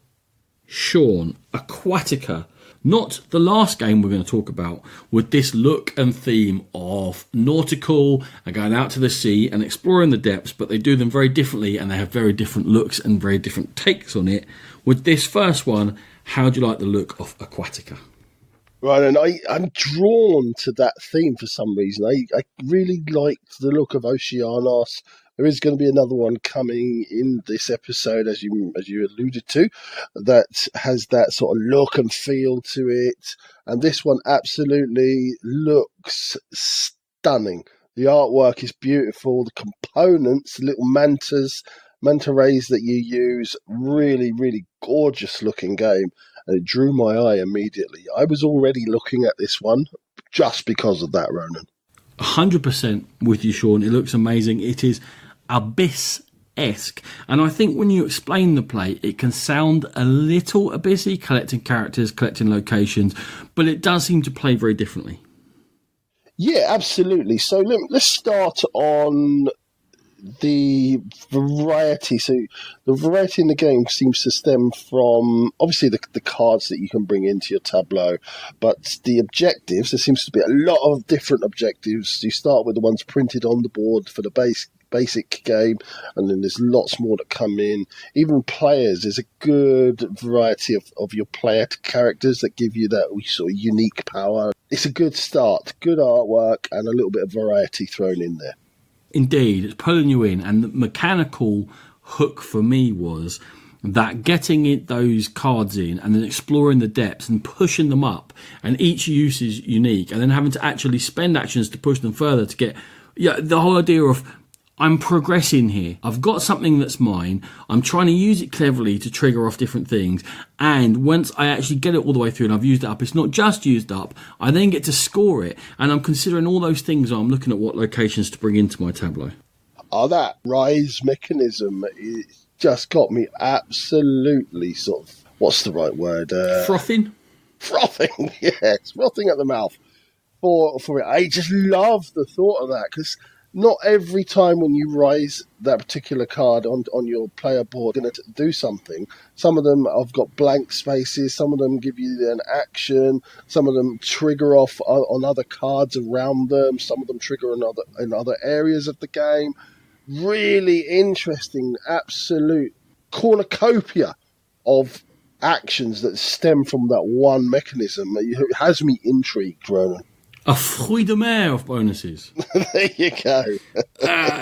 Sean, Aquatica, not the last game we're going to talk about, with this look and theme of nautical and going out to the sea and exploring the depths, but they do them very differently and they have very different looks and very different takes on it. With this first one, how do you like the look of Aquatica? Right, and I'm drawn to that theme for some reason. I really liked the look of Oceanos. There is going to be another one coming in this episode, as you alluded to, that has that sort of look and feel to it. And this one absolutely looks stunning. The artwork is beautiful. The components, little manta rays that you use, really, really gorgeous looking game. And it drew my eye immediately. I was already looking at this one just because of that, Ronan. 100% with you, Sean. It looks amazing. It is Abyss-esque. And I think when you explain the play, it can sound a little Abyssy, collecting characters, collecting locations, but it does seem to play very differently. Yeah, absolutely. So let's start on the variety. So the variety in the game seems to stem from obviously the cards that you can bring into your tableau, but the objectives, there seems to be a lot of different objectives. You start with the ones printed on the board for the basic game, and then there's lots more that come in. Even players, there's a good variety of your player characters that give you that sort of unique power. It's a good start, good artwork, and a little bit of variety thrown in there. Indeed, it's pulling you in, and the mechanical hook for me was that getting those cards in and then exploring the depths and pushing them up, and each use is unique, and then having to actually spend actions to push them further to get the whole idea of I'm progressing here. I've got something that's mine. I'm trying to use it cleverly to trigger off different things. And once I actually get it all the way through and I've used it up, it's not just used up. I then get to score it. And I'm considering all those things. I'm looking at what locations to bring into my tableau. That rise mechanism just got me absolutely sort of, what's the right word? Frothing? Frothing, yes. Frothing at the mouth for it. I just love the thought of that, because not every time when you rise that particular card on your player board, you're going to do something. Some of them have got blank spaces. Some of them give you an action. Some of them trigger off on other cards around them. Some of them trigger in other areas of the game. Really interesting, absolute cornucopia of actions that stem from that one mechanism. It has me intrigued, Ronan. A fruit de mer of bonuses. There you go.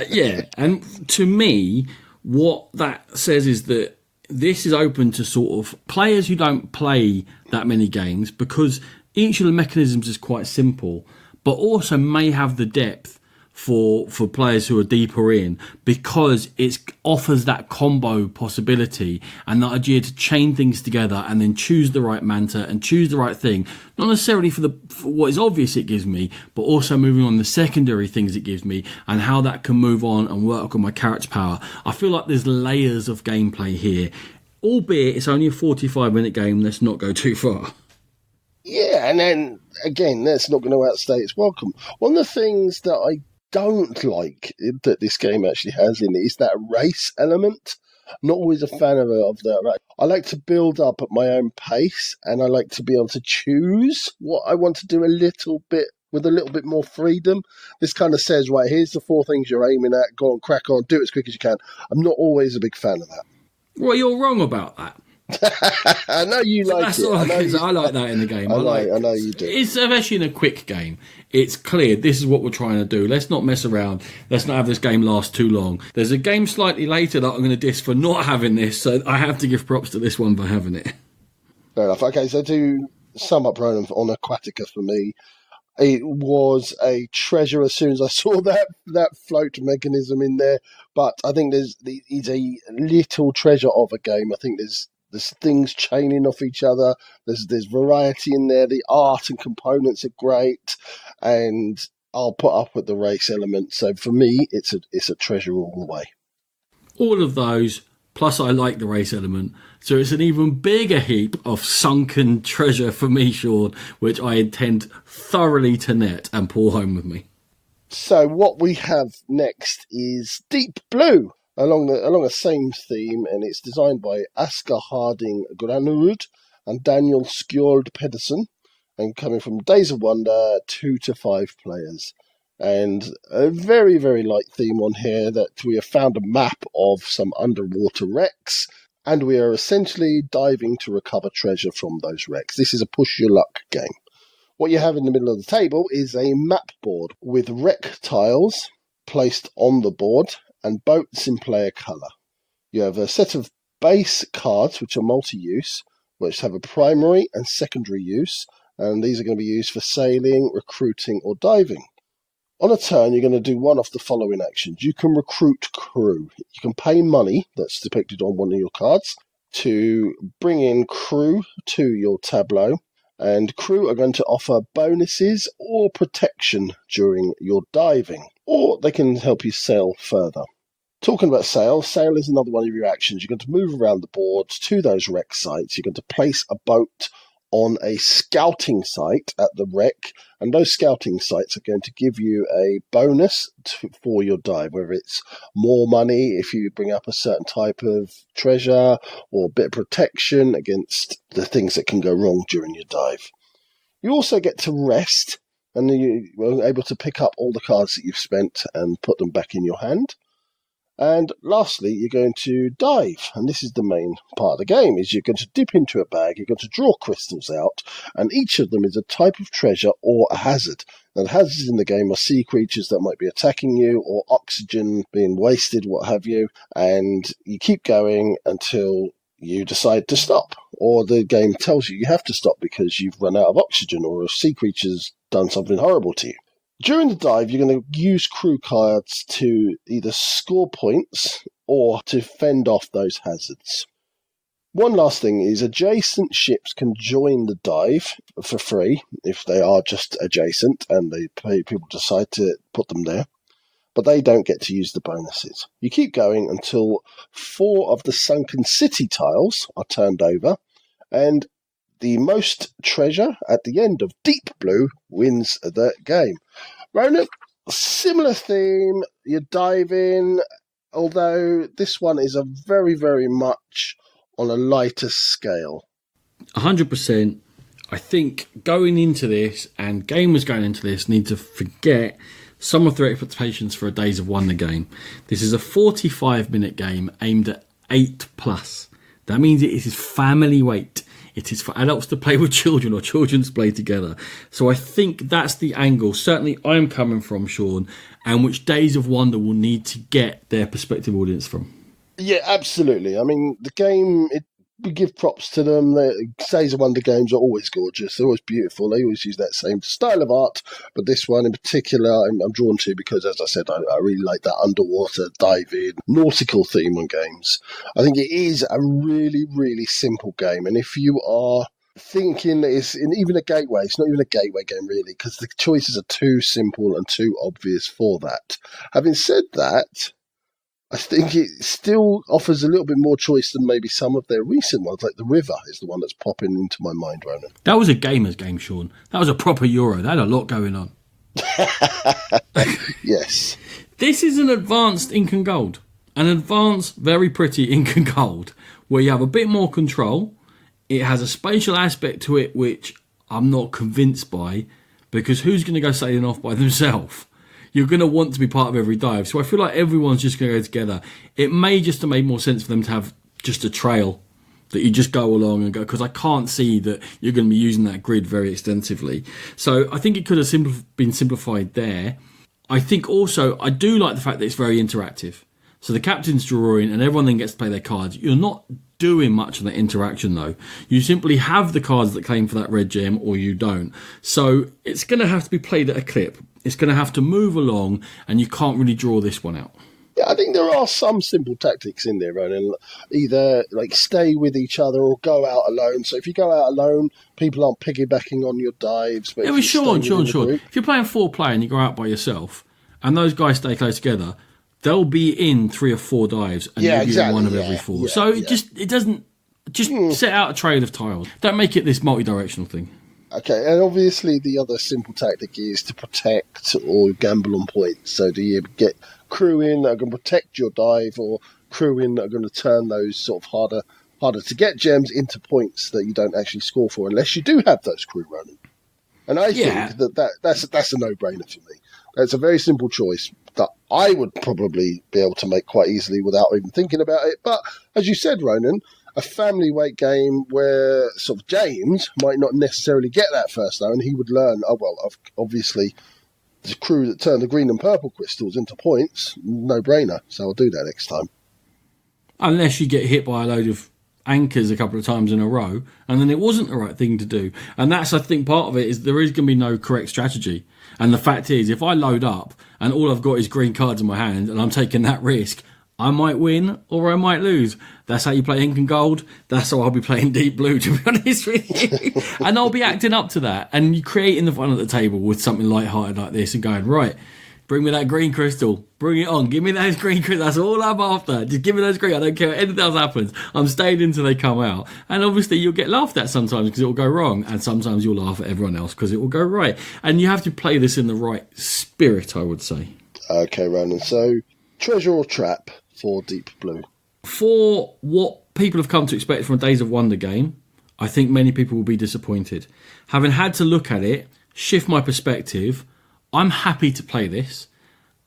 Yeah, and to me, what that says is that this is open to sort of players who don't play that many games, because each of the mechanisms is quite simple, but also may have the depth for players who are deeper in, because it offers that combo possibility and the idea to chain things together and then choose the right manta and choose the right thing, not necessarily for what is obvious it gives me, but also moving on the secondary things it gives me and how that can move on and work on my character power. I feel like there's layers of gameplay here, albeit it's only a 45-minute game. Let's not go too far. Yeah, and then again, that's not going to outstay its welcome. One of the things that I don't like that this game actually has in it is that race element. I'm not always a fan of that. Right? I like to build up at my own pace, and I like to be able to choose what I want to do a little bit more freedom. This kind of says, right, here's the 4 things you're aiming at. Go on, crack on, do it as quick as you can. I'm not always a big fan of that. Well, you're wrong about that. I know you like it. I like that in the game. I know you do. It's especially in a quick game. It's clear this is what we're trying to do. Let's not mess around. Let's not have this game last too long. There's a game slightly later that I'm going to diss for not having this, so I have to give props to this one for having it. Fair enough. Okay, so to sum up, Ronan, on Aquatica for me, it was a treasure as soon as I saw that float mechanism in there. But I think it's a little treasure of a game. I think there's things chaining off each other. There's variety in there. The art and components are great, and I'll put up with the race element. So for me, it's a treasure all the way. All of those, plus I like the race element. So it's an even bigger heap of sunken treasure for me, Sean, which I intend thoroughly to net and pull home with me. So what we have next is Deep Blue, along a same theme, and it's designed by Asger Harding Granerud and Daniel Skjold Pedersen, and coming from Days of Wonder, 2 to 5 players. And a very, very light theme on here, that we have found a map of some underwater wrecks, and we are essentially diving to recover treasure from those wrecks. This is a push your luck game. What you have in the middle of the table is a map board with wreck tiles placed on the board and boats in player colour. You have a set of base cards which are multi-use, which have a primary and secondary use, and these are going to be used for sailing, recruiting or diving. On a turn, you're going to do one of the following actions. You can recruit crew. You can pay money, that's depicted on one of your cards, to bring in crew to your tableau, and crew are going to offer bonuses or protection during your diving, or they can help you sail further. Talking about sail is another one of your actions. You're going to move around the board to those wreck sites. You're going to place a boat on a scouting site at the wreck, and those scouting sites are going to give you a bonus for your dive, whether it's more money if you bring up a certain type of treasure, or a bit of protection against the things that can go wrong during your dive. You also get to rest, and you're able to pick up all the cards that you've spent and put them back in your hand. And lastly, you're going to dive, and this is the main part of the game, is you're going to dip into a bag, you're going to draw crystals out, and each of them is a type of treasure or a hazard. Now, the hazards in the game are sea creatures that might be attacking you, or oxygen being wasted, what have you, and you keep going until you decide to stop, or the game tells you have to stop because you've run out of oxygen, or a sea creature's done something horrible to you. During the dive, you're going to use crew cards to either score points or to fend off those hazards. One last thing is adjacent ships can join the dive for free if they are just adjacent and people decide to put them there, but they don't get to use the bonuses. You keep going until 4 of the sunken city tiles are turned over, and the most treasure at the end of Deep Blue wins the game. Ronan, similar theme, you're diving, although this one is a very, very much on a lighter scale. 100%. I think going into this, and gamers going into this, need to forget some of their expectations for a Days of Wonder game. This is a 45-minute game aimed at 8+. That means it is family weight. It is for adults to play with children, or children to play together. So I think that's the angle, certainly I'm coming from, Sean, and which Days of Wonder will need to get their prospective audience from. Yeah, absolutely. I mean, the game, we give props to them. The Days of Wonder games are always gorgeous. They're always beautiful. They always use that same style of art. But this one in particular, I'm drawn to because, as I said, I really like that underwater diving, nautical theme on games. I think it is a really, really simple game. And if you are thinking that it's even a gateway, it's not even a gateway game really, because the choices are too simple and too obvious for that. Having said that, I think it still offers a little bit more choice than maybe some of their recent ones, like The River is the one that's popping into my mind, Ronan. That was a gamer's game, Sean. That was a proper Euro. That had a lot going on. Yes. This is an advanced ink and gold. An advanced, very pretty ink and gold, where you have a bit more control. It has a spatial aspect to it, which I'm not convinced by, because who's going to go sailing off by themselves? You're going to want to be part of every dive. So I feel like everyone's just going to go together. It may just have made more sense for them to have just a trail that you just go along and go, because I can't see that you're going to be using that grid very extensively. So I think it could have been simplified there. I think also, I do like the fact that it's very interactive. So the captain's drawing and everyone then gets to play their cards. You're not doing much of that interaction though. You simply have the cards that claim for that red gem or you don't. So it's going to have to be played at a clip. It's going to have to move along and you can't really draw this one out. Yeah, I think there are some simple tactics in there, Ronan. Either like stay with each other or go out alone. So if you go out alone, people aren't piggybacking on your dives. But Sean. If you're playing 4-player and you go out by yourself and those guys stay close together, they'll be in 3 or 4 dives and you'll be in one of every 4. Yeah, so it doesn't set out a trail of tiles. Don't make it this multi-directional thing. Okay, and obviously the other simple tactic is to protect or gamble on points. So do you get crew in that are going to protect your dive, or crew in that are going to turn those sort of harder to get gems into points that you don't actually score for, unless you do have those crew running. And I think that's a no-brainer for me. It's a very simple choice that I would probably be able to make quite easily without even thinking about it. But as you said, Ronan, a family weight game where sort of James might not necessarily get that first though, and he would learn, obviously the crew that turn the green and purple crystals into points, no brainer. So I'll do that next time. Unless you get hit by a load of anchors a couple of times in a row, and then it wasn't the right thing to do. And that's, I think, part of it is there is going to be no correct strategy. And the fact is, if I load up and all I've got is green cards in my hand and I'm taking that risk, I might win or I might lose. That's how you play ink and gold. That's how I'll be playing deep blue, to be honest with you. And I'll be acting up to that. And you creating the fun at the table with something light-hearted like this and going, right, bring me that green crystal. Bring it on. Give me those green crystals. That's all I'm after. Just give me those green. I don't care what anything else happens. I'm staying until they come out. And obviously you'll get laughed at sometimes because it will go wrong. And sometimes you'll laugh at everyone else because it will go right. And you have to play this in the right spirit, I would say. Okay, Ronan. So, treasure or trap for Deep Blue? For what people have come to expect from a Days of Wonder game, I think many people will be disappointed. Having had to look at it, shift my perspective, I'm happy to play this,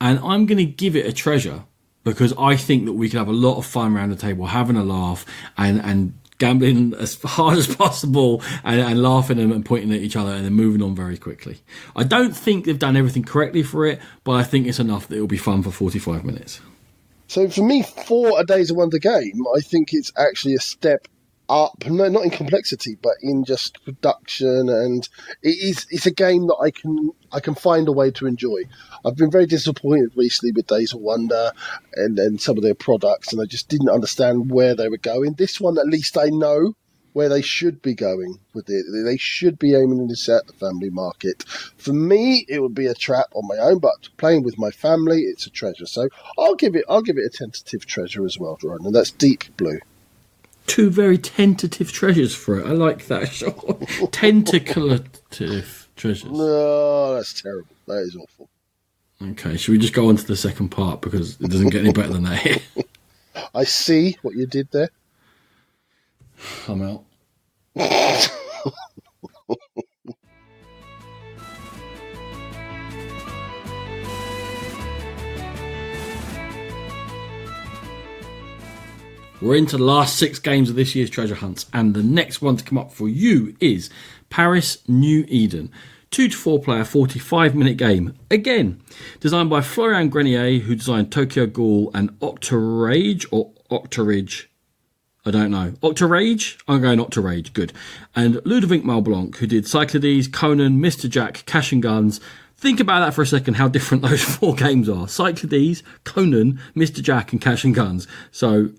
and I'm going to give it a treasure because I think that we could have a lot of fun around the table, having a laugh and gambling as hard as possible and laughing and pointing at each other and then moving on very quickly. I don't think they've done everything correctly for it, but I think it's enough that it'll be fun for 45 minutes. So for me, for a Days of Wonder game, I think it's actually a step up, no, not in complexity, but in just production, and it's a game that I can find a way to enjoy. I've been very disappointed recently with Days of Wonder and some of their products, and I just didn't understand where they were going. This one, at least I know where they should be going with it. They should be aiming this at the family market. For me, it would be a trap on my own, but playing with my family, it's a treasure. So I'll give it a tentative treasure as well, Ron, and that's Deep Blue. Two very tentative treasures for it. I like that. Tentaculative treasures. No, that's terrible. That is awful. Okay, should we just go on to the second part because it doesn't get any better than that here? I see what you did there. I'm out. We're into the last 6 games of this year's treasure hunts, and the next one to come up for you is Paris New Eden. 2 to 4 player, 45-minute game. Again, designed by Florian Grenier, who designed Tokyo Ghoul and Octarage. I don't know. Octarage? I'm going Octarage. Good. And Ludovic Malblanc, who did Cyclades, Conan, Mr. Jack, Cash and Guns. Think about that for a second, how different those 4 games are. Cyclades, Conan, Mr. Jack and Cash and Guns. So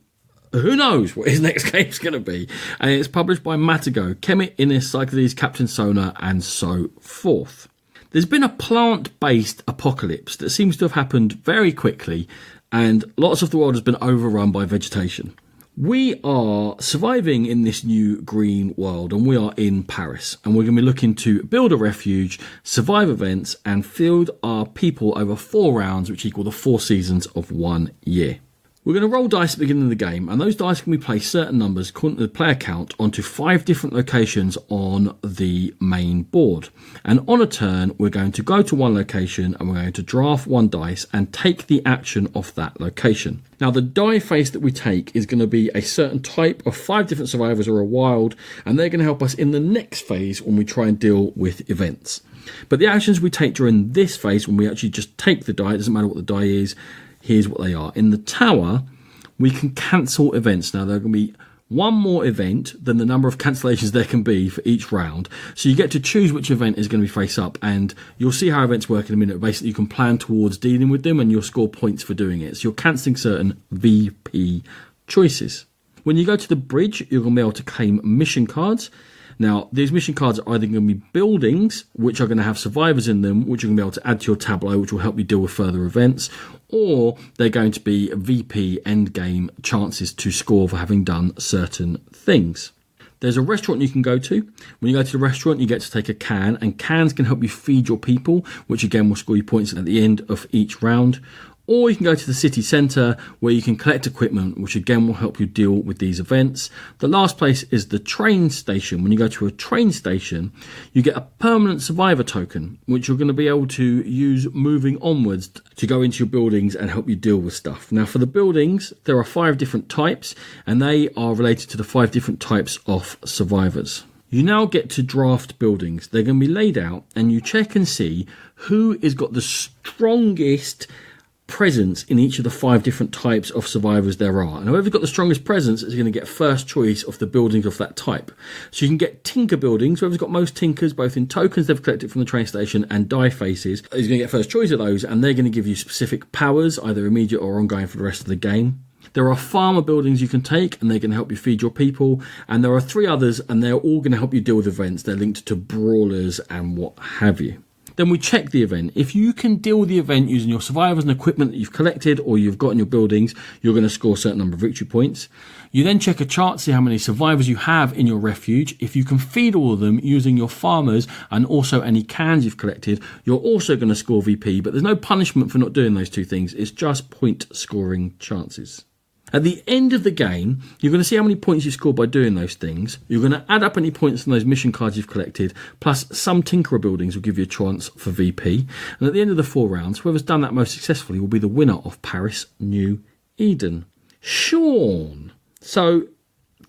who knows what his next game's going to be. And it's published by Matago, Kemet, Innis, Cyclades, Captain Sona, and so forth. There's been a plant-based apocalypse that seems to have happened very quickly, and lots of the world has been overrun by vegetation. We are surviving in this new green world, and we are in Paris, and we're going to be looking to build a refuge, survive events, and field our people over 4 rounds, which equal the 4 seasons of 1 year. We're going to roll dice at the beginning of the game, and those dice can be placed certain numbers according to the player count onto 5 different locations on the main board. And on a turn, we're going to go to one location and we're going to draft 1 dice and take the action off that location. Now, the die face that we take is going to be a certain type of 5 different survivors or a wild, and they're going to help us in the next phase when we try and deal with events. But the actions we take during this phase, when we actually just take the die, it doesn't matter what the die is, here's what they are. In the tower, we can cancel events. Now, there are going to be 1 more event than the number of cancellations there can be for each round. So you get to choose which event is going to be face up, and you'll see how events work in a minute. Basically, you can plan towards dealing with them, and you'll score points for doing it. So you're cancelling certain VP choices. When you go to the bridge, you're going to be able to claim mission cards. Now, these mission cards are either going to be buildings, which are going to have survivors in them, which you're going to be able to add to your tableau, which will help you deal with further events, or they're going to be VP endgame chances to score for having done certain things. There's a restaurant you can go to. When you go to the restaurant, you get to take a can, and cans can help you feed your people, which again will score you points at the end of each round. Or you can go to the city centre where you can collect equipment, which again will help you deal with these events. The last place is the train station. When you go to a train station, you get a permanent survivor token, which you're going to be able to use moving onwards to go into your buildings and help you deal with stuff. Now, for the buildings, there are 5 different types, and they are related to the 5 different types of survivors. You now get to draft buildings. They're going to be laid out, and you check and see who has got the strongest presence in each of the 5 different types of survivors there are. And whoever's got the strongest presence is going to get first choice of the buildings of that type. So you can get tinker buildings. Whoever's got most tinkers, both in tokens they've collected from the train station and die faces, is going to get first choice of those, and they're going to give you specific powers, either immediate or ongoing for the rest of the game. There are farmer buildings you can take, and they're going to help you feed your people. And there are 3 others, and they're all going to help you deal with events. They're linked to brawlers and what have you. Then we check the event. If you can deal with the event using your survivors and equipment that you've collected or you've got in your buildings, you're going to score a certain number of victory points. You then check a chart, see how many survivors you have in your refuge. If you can feed all of them using your farmers and also any cans you've collected, you're also going to score VP, but there's no punishment for not doing those 2 things. It's just point scoring chances. At the end of the game, you're going to see how many points you scored by doing those things. You're going to add up any points from those mission cards you've collected, plus some Tinkerer buildings will give you a chance for VP. And at the end of the 4 rounds, whoever's done that most successfully will be the winner of Paris New Eden. Sean. So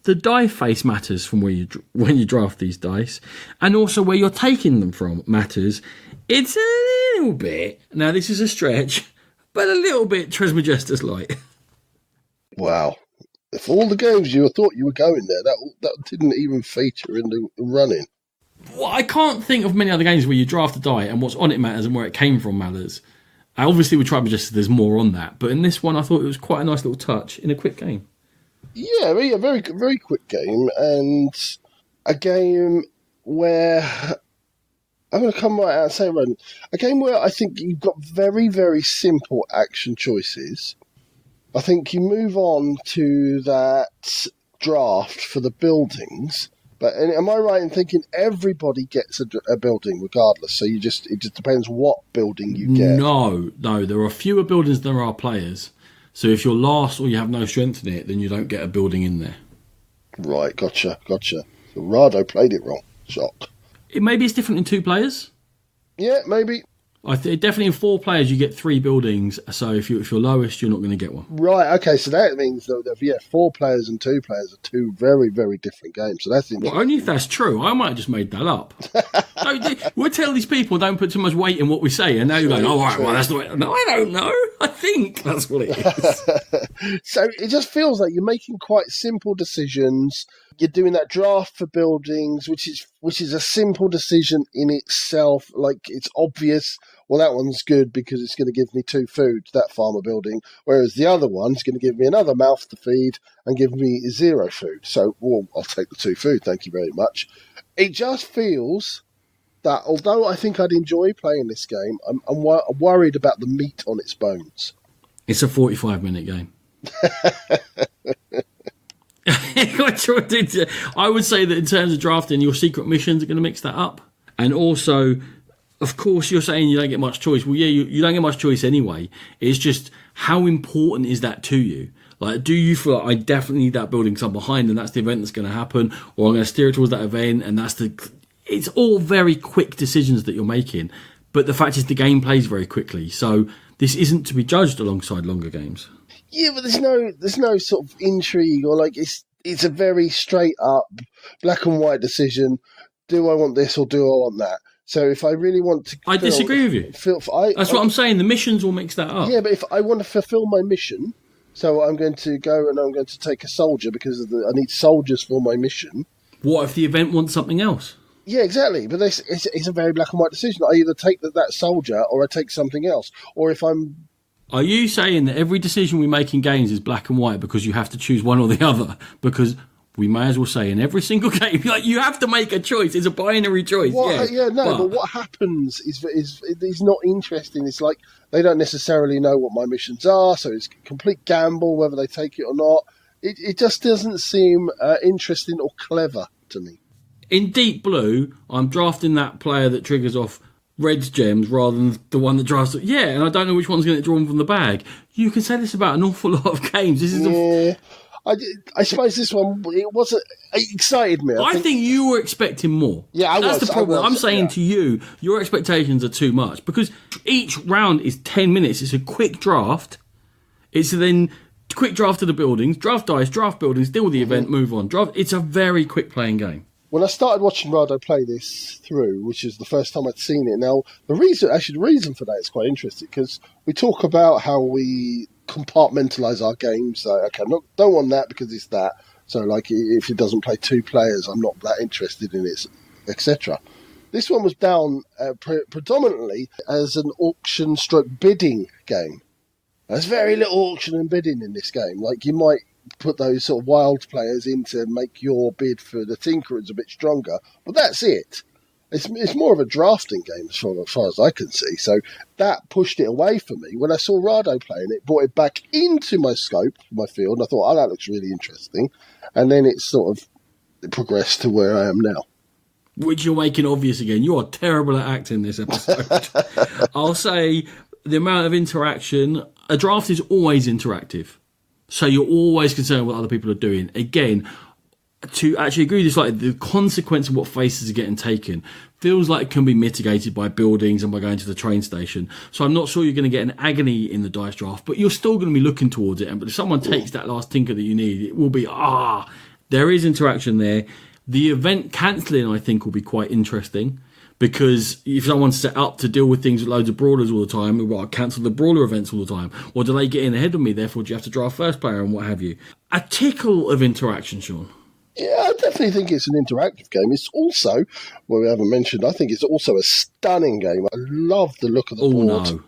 the die face matters from when you draft these dice, and also where you're taking them from matters. It's a little bit, now this is a stretch, but a little bit Trismegistus light. Wow. If all the games you thought you were going there, that didn't even feature in the running. Well, I can't think of many other games where you draft a die and what's on it matters and where it came from matters. Obviously, with Trismegistus, there's more on that. But in this one, I thought it was quite a nice little touch in a quick game. Yeah, very, very quick game. And a game where... I'm going to come right out and say, Ronan, a game where I think you've got very, very simple action choices. I think you move on to that draft for the buildings, but am I right in thinking everybody gets a building regardless? So it just depends what building you get. No, there are fewer buildings than there are players. So if you're last or you have no strength in it, then you don't get a building in there. Right, gotcha. So Rado played it wrong. Shock. Maybe it's different in 2 players. Yeah, maybe. Definitely in 4 players you get 3 buildings. So if you're lowest, you're not going to get one. Right. Okay. So that means that 4 players and 2 players are 2 very, very different games. So that's interesting. Well, only if that's true. I might have just made that up. We'll tell these people don't put too much weight in what we say, and now you're going, "Oh, all right, well, that's not." No, I don't know. I think that's what it is. So it just feels like you're making quite simple decisions. You're doing that draft for buildings, which is a simple decision in itself. Like, it's obvious. Well, that one's good because it's going to give me 2 food, that farmer building, whereas the other one's going to give me another mouth to feed and give me 0 food. So, well, I'll take the 2 food, thank you very much. It just feels that although I think I'd enjoy playing this game, I'm worried about the meat on its bones. It's a 45-minute game. I would say that in terms of drafting, your secret missions are going to mix that up. And also, of course, you're saying you don't get much choice. Well, yeah, you don't get much choice anyway. It's just, how important is that to you? Like, do you feel like I definitely need that building because I'm behind and that's the event that's going to happen, or I'm going to steer towards that event and that's the... It's all very quick decisions that you're making, but the fact is the game plays very quickly. So this isn't to be judged alongside longer games. Yeah, but there's no sort of intrigue, or like it's a very straight up black and white decision. Do I want this or do I want that? So if I really want to, I disagree with you. That's what I'm saying. The missions will mix that up. Yeah, but if I want to fulfill my mission, so I'm going to go and I'm going to take a soldier because I need soldiers for my mission. What if the event wants something else? Yeah, exactly. But it's a very black and white decision. I either take that soldier or I take something else. Or if I'm... Are you saying that every decision we make in games is black and white because you have to choose one or the other? Because we may as well say in every single game, like, you have to make a choice. It's a binary choice. But what happens is not interesting. It's like they don't necessarily know what my missions are, so it's a complete gamble whether they take it or not. It just doesn't seem interesting or clever to me. In Deep Blue, I'm drafting that player that triggers off Red's gems rather than the one that drafts... Yeah, and I don't know which one's going to get drawn from the bag. You can say this about an awful lot of games. This is I suppose this one, it excited me. I think you were expecting more. Yeah, That's the problem. I'm saying to you, your expectations are too much, because each round is 10 minutes. It's a quick draft. It's then... quick draft of the buildings, draft dice, draft buildings, deal with the event, move on. It's a very quick playing game. When I started watching Rado play this through, which is the first time I'd seen it, now the reason for that is quite interesting, because we talk about how we compartmentalise our games. Okay, don't want that because it's that. So, like, if it doesn't play 2 players, I'm not that interested in it, etc. This one was down predominantly as an auction/bidding game. There's very little auction and bidding in this game. Like, you might put those sort of wild players in to make your bid for the Tinkerers a bit stronger, but that's it. It's more of a drafting game as far as I can see. So that pushed it away for me. When I saw Rado playing it, brought it back into my scope, my field, and I thought, oh, that looks really interesting. And then it progressed to where I am now. Which you're making obvious again. You are terrible at acting this episode. I'll say the amount of interaction... A draft is always interactive. So you're always concerned with what other people are doing. Again, to actually agree with this, like, the consequence of what faces are getting taken feels like it can be mitigated by buildings and by going to the train station. So I'm not sure you're going to get an agony in the dice draft, but you're still going to be looking towards it. But if someone takes that last tinker that you need, it will be, there is interaction there. The event cancelling, I think, will be quite interesting. Because if someone's set up to deal with things with loads of brawlers all the time, well, I'll cancel the brawler events all the time. Or do they get in ahead of me, therefore do you have to draft first player and what have you? A tickle of interaction, Sean. Yeah, I definitely think it's an interactive game. It's also, well, we haven't mentioned, I think it's also a stunning game. I love the look of the board. No.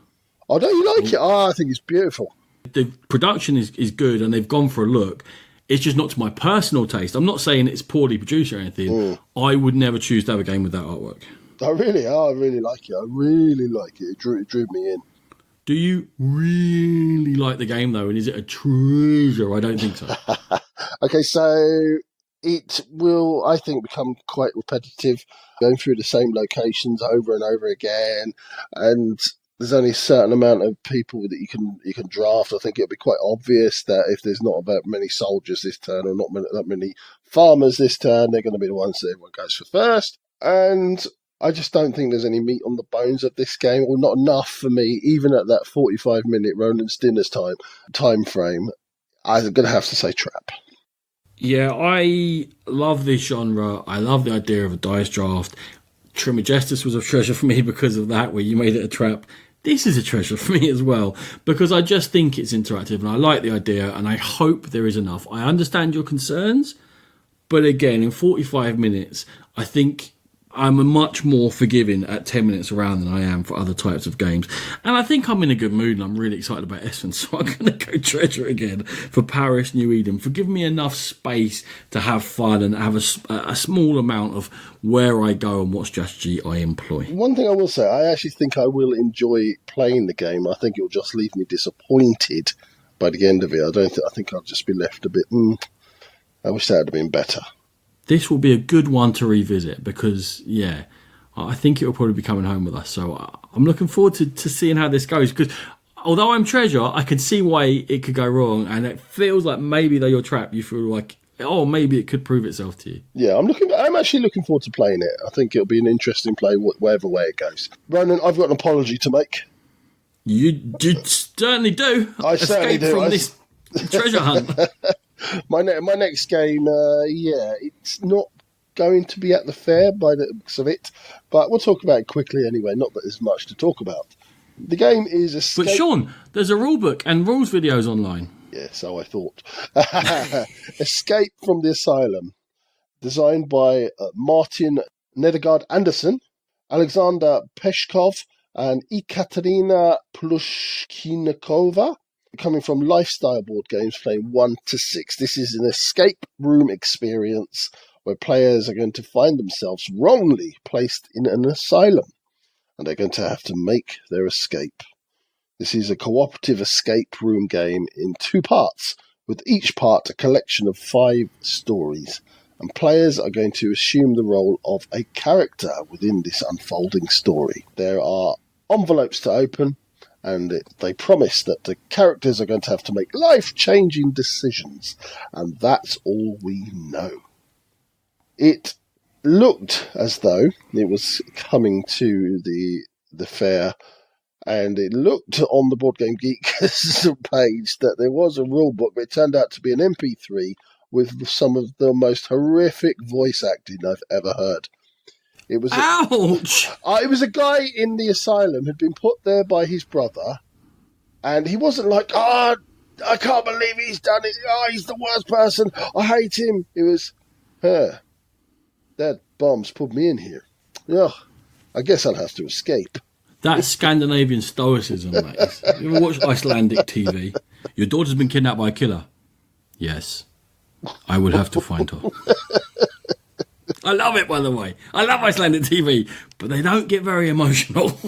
Oh, don't you like it? Oh, I think it's beautiful. The production is good and they've gone for a look. It's just not to my personal taste. I'm not saying it's poorly produced or anything. I would never choose to have a game with that artwork. I really like it. I really like it. It drew me in. Do you really like the game, though? And is it a treasure? I don't think so. Okay, so it will, I think, become quite repetitive, going through the same locations over and over again. And there's only a certain amount of people that you can draft. I think it'll be quite obvious that if there's not about many soldiers this turn or not that many farmers this turn, they're going to be the ones that everyone goes for first. And I just don't think there's any meat on the bones of this game, or not enough for me, even at that 45-minute Ronan's Dinner's time frame. I'm going to have to say trap. Yeah, I love this genre. I love the idea of a dice draft. Trismegistus was a treasure for me because of that, where you made it a trap. This is a treasure for me as well, because I just think it's interactive and I like the idea and I hope there is enough. I understand your concerns, but again, in 45 minutes, I think I'm much more forgiving at 10 minutes around than I am for other types of games. And I think I'm in a good mood and I'm really excited about Essen, so I'm going to go treasure again for Paris, New Eden, for giving me enough space to have fun and have a small amount of where I go and what strategy I employ. One thing I will say, I actually think I will enjoy playing the game. I think it will just leave me disappointed by the end of it. I think I'll just be left a bit, I wish that had been better. This will be a good one to revisit because, yeah, I think it will probably be coming home with us. So I'm looking forward to seeing how this goes because although I'm treasure, I can see why it could go wrong. And it feels like maybe though you're trapped, you feel like, oh, maybe it could prove itself to you. Yeah, I'm actually looking forward to playing it. I think it'll be an interesting play wherever way it goes. Ronan, I've got an apology to make. You certainly do. I certainly do. From this treasure hunt. My next game, it's not going to be at the fair by the looks of it, but we'll talk about it quickly anyway, not that there's much to talk about. The game is Escape... But Sean, there's a rulebook and rules videos online. Yeah, so I thought. Escape from the Asylum, designed by Martin Nedergaard Andersen, Alexander Peshkov, and Ekaterina Plushkinikova. Coming from Lifestyle Board Games, playing 1 to 6. This is an escape room experience where players are going to find themselves wrongly placed in an asylum, and they're going to have to make their escape. This is a cooperative escape room game in 2 parts, with each part a collection of 5 stories, and players are going to assume the role of a character within this unfolding story. There are envelopes to open, and they promise that the characters are going to have to make life-changing decisions. And that's all we know. It looked as though it was coming to the fair, and it looked on the Board Game Geek's page that there was a rule book, but it turned out to be an MP3 with some of the most horrific voice acting I've ever heard. It was ouch! It was a guy in the asylum who'd been put there by his brother, and he wasn't like, I can't believe he's done it. He's the worst person. I hate him. It was, that bomb's put me in here. Ugh, I guess I'll have to escape. That's Scandinavian stoicism, that is. You ever watch Icelandic TV? Your daughter's been kidnapped by a killer. Yes, I will have to find her. I love it, by the way. I love Icelandic TV, but they don't get very emotional.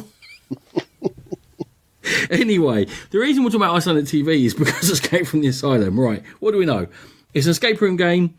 Anyway, the reason we're talking about Icelandic TV is because Escape from the Asylum. Right, what do we know? It's an escape room game.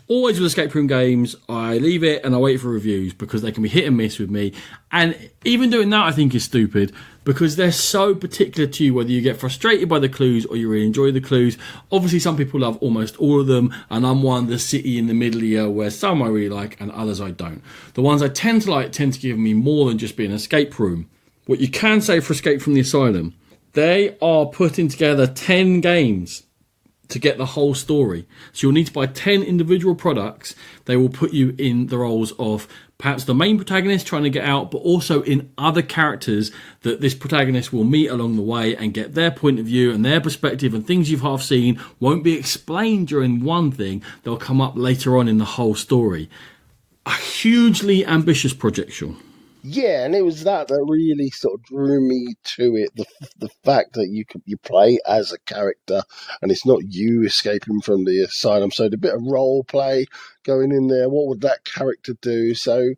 Always with escape room games, I leave it and I wait for reviews because they can be hit and miss with me. And even doing that, I think is stupid because they're so particular to you, whether you get frustrated by the clues or you really enjoy the clues. Obviously, some people love almost all of them, and I'm one, the city in the middle here, where some I really like and others I don't. The ones I tend to like tend to give me more than just being an escape room. What you can say for Escape from the Asylum, they are putting together 10 games to get the whole story. So you'll need to buy 10 individual products. They will put you in the roles of perhaps the main protagonist trying to get out, but also in other characters that this protagonist will meet along the way and get their point of view and their perspective, and things you've half seen won't be explained during one thing. They'll come up later on in the whole story. A hugely ambitious project, Sean. Yeah, and it was that really sort of drew me to it. The fact that you play as a character and it's not you escaping from the asylum. So the bit of role play going in there. What would that character do? So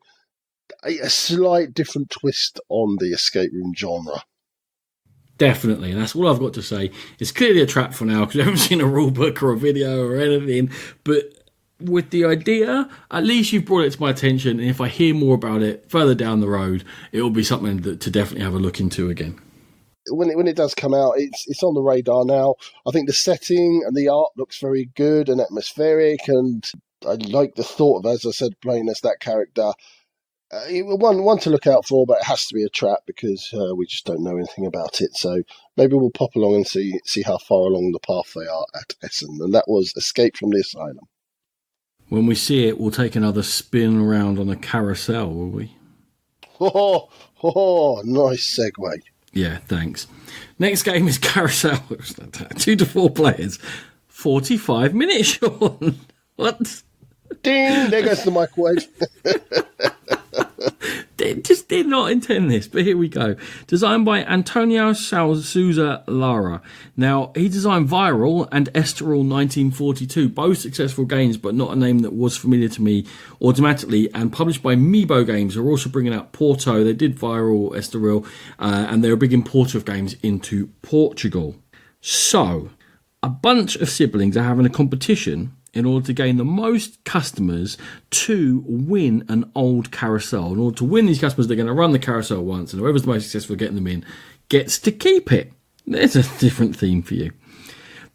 a slight different twist on the escape room genre. Definitely, and that's all I've got to say. It's clearly a trap for now because we haven't seen a rule book or a video or anything, but with the idea, at least you've brought it to my attention, and if I hear more about it further down the road, it will be something to definitely have a look into again. When it does come out, it's on the radar now. I think the setting and the art looks very good and atmospheric, and I like the thought of, as I said, playing as that character. One to look out for, but it has to be a trap because we just don't know anything about it. So maybe we'll pop along and see how far along the path they are at Essen. And that was Escape from the Asylum. When we see it, we'll take another spin around on a carousel, will we? Nice segue. Yeah, thanks. Next game is Carousel. 2 to 4 players. 45 minutes, Sean. What? Ding! There goes the microwave. Just did not intend this, but here we go. Designed by Antonio Souza Lara. Now, he designed Viral and Esteril 1942, both successful games, but not a name that was familiar to me automatically, and published by Mibo Games, who are also bringing out Porto. They did Viral, Esteril, and they're a big importer of games into Portugal. So, a bunch of siblings are having a competition in order to gain the most customers to win an old carousel. In order to win these customers, they're going to run the carousel once, and whoever's the most successful getting them in gets to keep it. There's a different theme for you.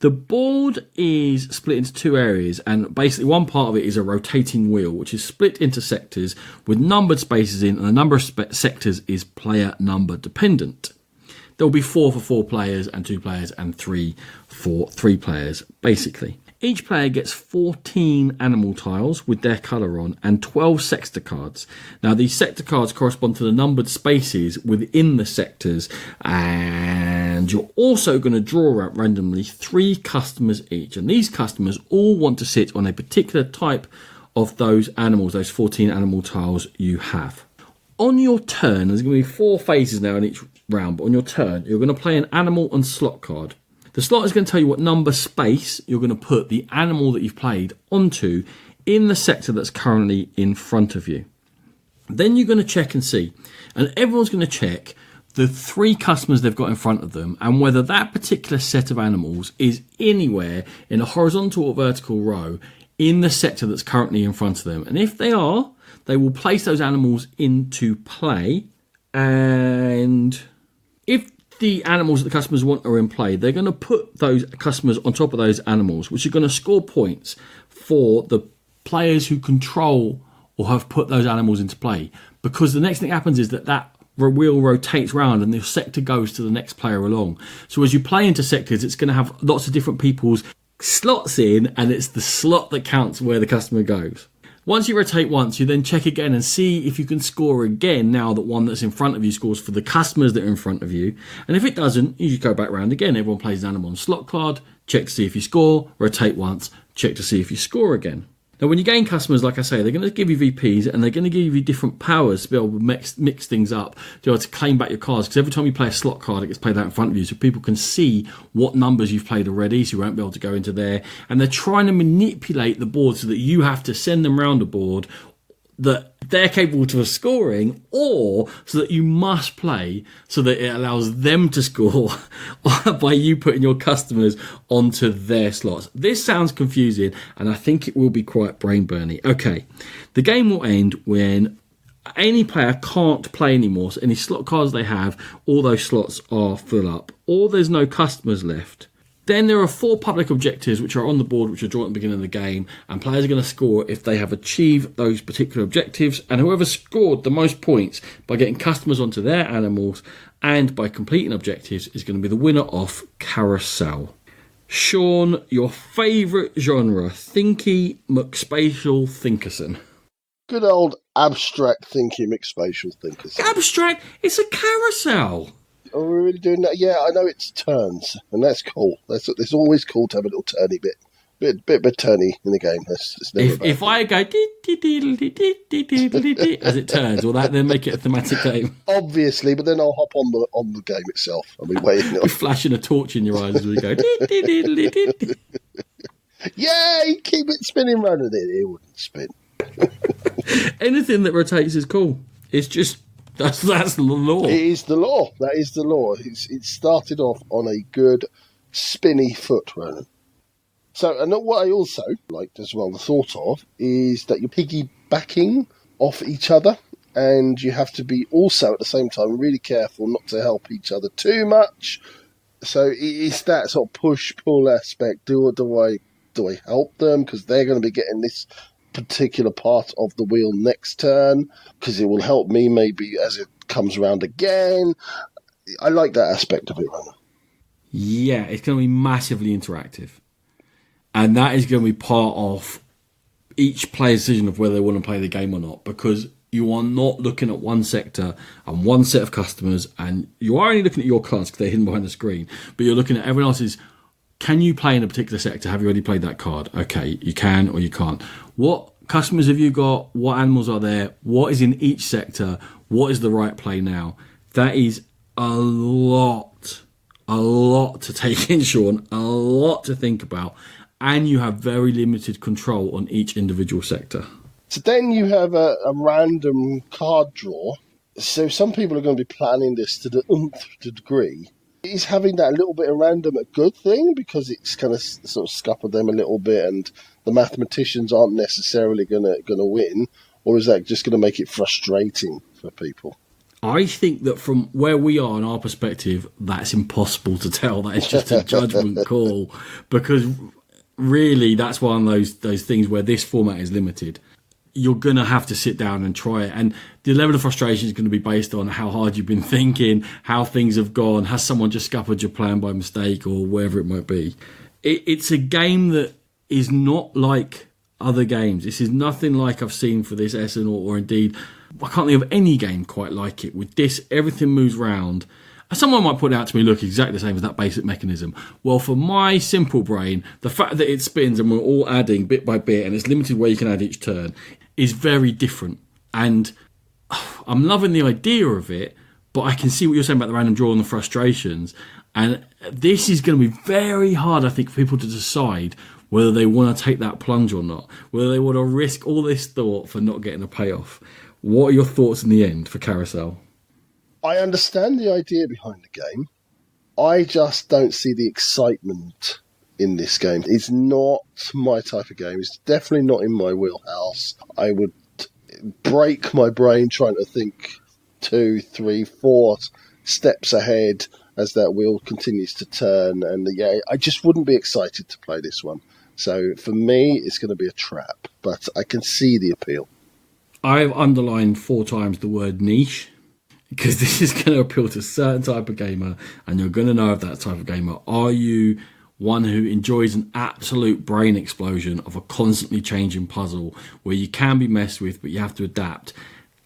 The board is split into 2 areas, and basically one part of it is a rotating wheel, which is split into sectors with numbered spaces in, and the number of sectors is player number dependent. There will be 4 for 4 players, and 2 players, and 3 for 3 players, basically. Each player gets 14 animal tiles with their colour on and 12 sector cards. Now, these sector cards correspond to the numbered spaces within the sectors, and you're also going to draw out randomly 3 customers each. And these customers all want to sit on a particular type of those animals, those 14 animal tiles you have. On your turn, there's going to be 4 phases now in each round, but on your turn, you're going to play an animal and slot card. The slot is going to tell you what number space you're going to put the animal that you've played onto in the sector that's currently in front of you. Then you're going to check and see, and everyone's going to check the 3 customers they've got in front of them and whether that particular set of animals is anywhere in a horizontal or vertical row in the sector that's currently in front of them. And if they are, they will place those animals into play, and if the animals that the customers want are in play, they're going to put those customers on top of those animals, which are going to score points for the players who control or have put those animals into play. Because the next thing happens is that wheel rotates round and the sector goes to the next player along. So as you play into sectors, it's going to have lots of different people's slots in, and it's the slot that counts where the customer goes. Once you rotate once, you then check again and see if you can score again now that one that's in front of you scores for the customers that are in front of you. And if it doesn't, you just go back round again. Everyone plays an animal on slot card, check to see if you score, rotate once, check to see if you score again. Now, when you gain customers, like I say, they're going to give you VPs and they're going to give you different powers to be able to mix things up, to be able to claim back your cards. Because every time you play a slot card, it gets played out in front of you, so people can see what numbers you've played already, so you won't be able to go into there. And they're trying to manipulate the board so that you have to send them around the board that they're capable of scoring, or so that you must play so that it allows them to score by you putting your customers onto their slots. This sounds confusing, and I think it will be quite brain-burning. Okay, the game will end when any player can't play anymore, so any slot cards they have, all those slots are full up, or there's no customers left. Then there are 4 public objectives which are on the board, which are drawn at the beginning of the game, and players are going to score if they have achieved those particular objectives, and whoever scored the most points by getting customers onto their animals and by completing objectives is going to be the winner of Carousel. Sean, your favourite genre, Thinky McSpatial Thinkerson. Good old abstract thinking McSpatial Thinkerson. Abstract? It's a carousel! Are we really doing that? Yeah, I know it's turns, and that's cool. It's always cool to have a little turny bit of a turny in the game. That's never if I go as it turns, will that then make it a thematic game? Obviously, but then I'll hop on the game itself. I'll be waiting. You're flashing a torch in your eyes as we go. Yeah, keep it spinning round with it. It wouldn't spin. Anything that rotates is cool. It's just. That's the law. It is the law. That is the law. It started off on a good spinny foot, Ronan. So, and what I also liked as well, the thought of, is that you're piggybacking off each other, and you have to be also at the same time really careful not to help each other too much. So it's that sort of push-pull aspect. Do I help them because they're going to be getting this particular part of the wheel next turn, because it will help me maybe as it comes around again. I like that aspect of it, Ronan. Yeah, it's going to be massively interactive. And that is going to be part of each player's decision of whether they want to play the game or not, because you are not looking at one sector and one set of customers, and you are only looking at your cards because they're hidden behind the screen, but you're looking at everyone else's. Can you play in a particular sector? Have you already played that card? Okay, you can or you can't. What customers have you got? What animals are there? What is in each sector? What is the right play now? That is a lot to take in, Sean, a lot to think about, and you have very limited control on each individual sector. So then you have a random card draw. So some people are going to be planning this to the nth degree. Is having that little bit of random a good thing, because it's kind of sort of scuppered them a little bit and the mathematicians aren't necessarily going to win, or is that just going to make it frustrating for people? I think that from where we are in our perspective, that's impossible to tell. That is just a judgment call, because really that's one of those things where this format is limited. You're going to have to sit down and try it. And the level of frustration is going to be based on how hard you've been thinking, how things have gone, has someone just scuppered your plan by mistake, or wherever it might be. It's a game that is not like other games. This is nothing like I've seen for this Essen, or indeed, I can't think of any game quite like it. With this, everything moves round. Someone might point out to me, look, exactly the same as that basic mechanism. Well, for my simple brain, the fact that it spins and we're all adding bit by bit, and it's limited where you can add each turn, is very different. And I'm loving the idea of it, but I can see what you're saying about the random draw and the frustrations. And this is going to be very hard, I think, for people to decide whether they want to take that plunge or not, whether they want to risk all this thought for not getting a payoff. What are your thoughts in the end for Carousel? I understand the idea behind the game. I just don't see the excitement in this game. It's not my type of game. It's definitely not in my wheelhouse. I would break my brain trying to think 2, 3, 4 steps ahead as that wheel continues to turn. And I just wouldn't be excited to play this one. So for me, it's going to be a trap, but I can see the appeal. I've underlined 4 times the word niche, because this is going to appeal to a certain type of gamer, and you're going to know of that type of gamer. Are you one who enjoys an absolute brain explosion of a constantly changing puzzle where you can be messed with, but you have to adapt?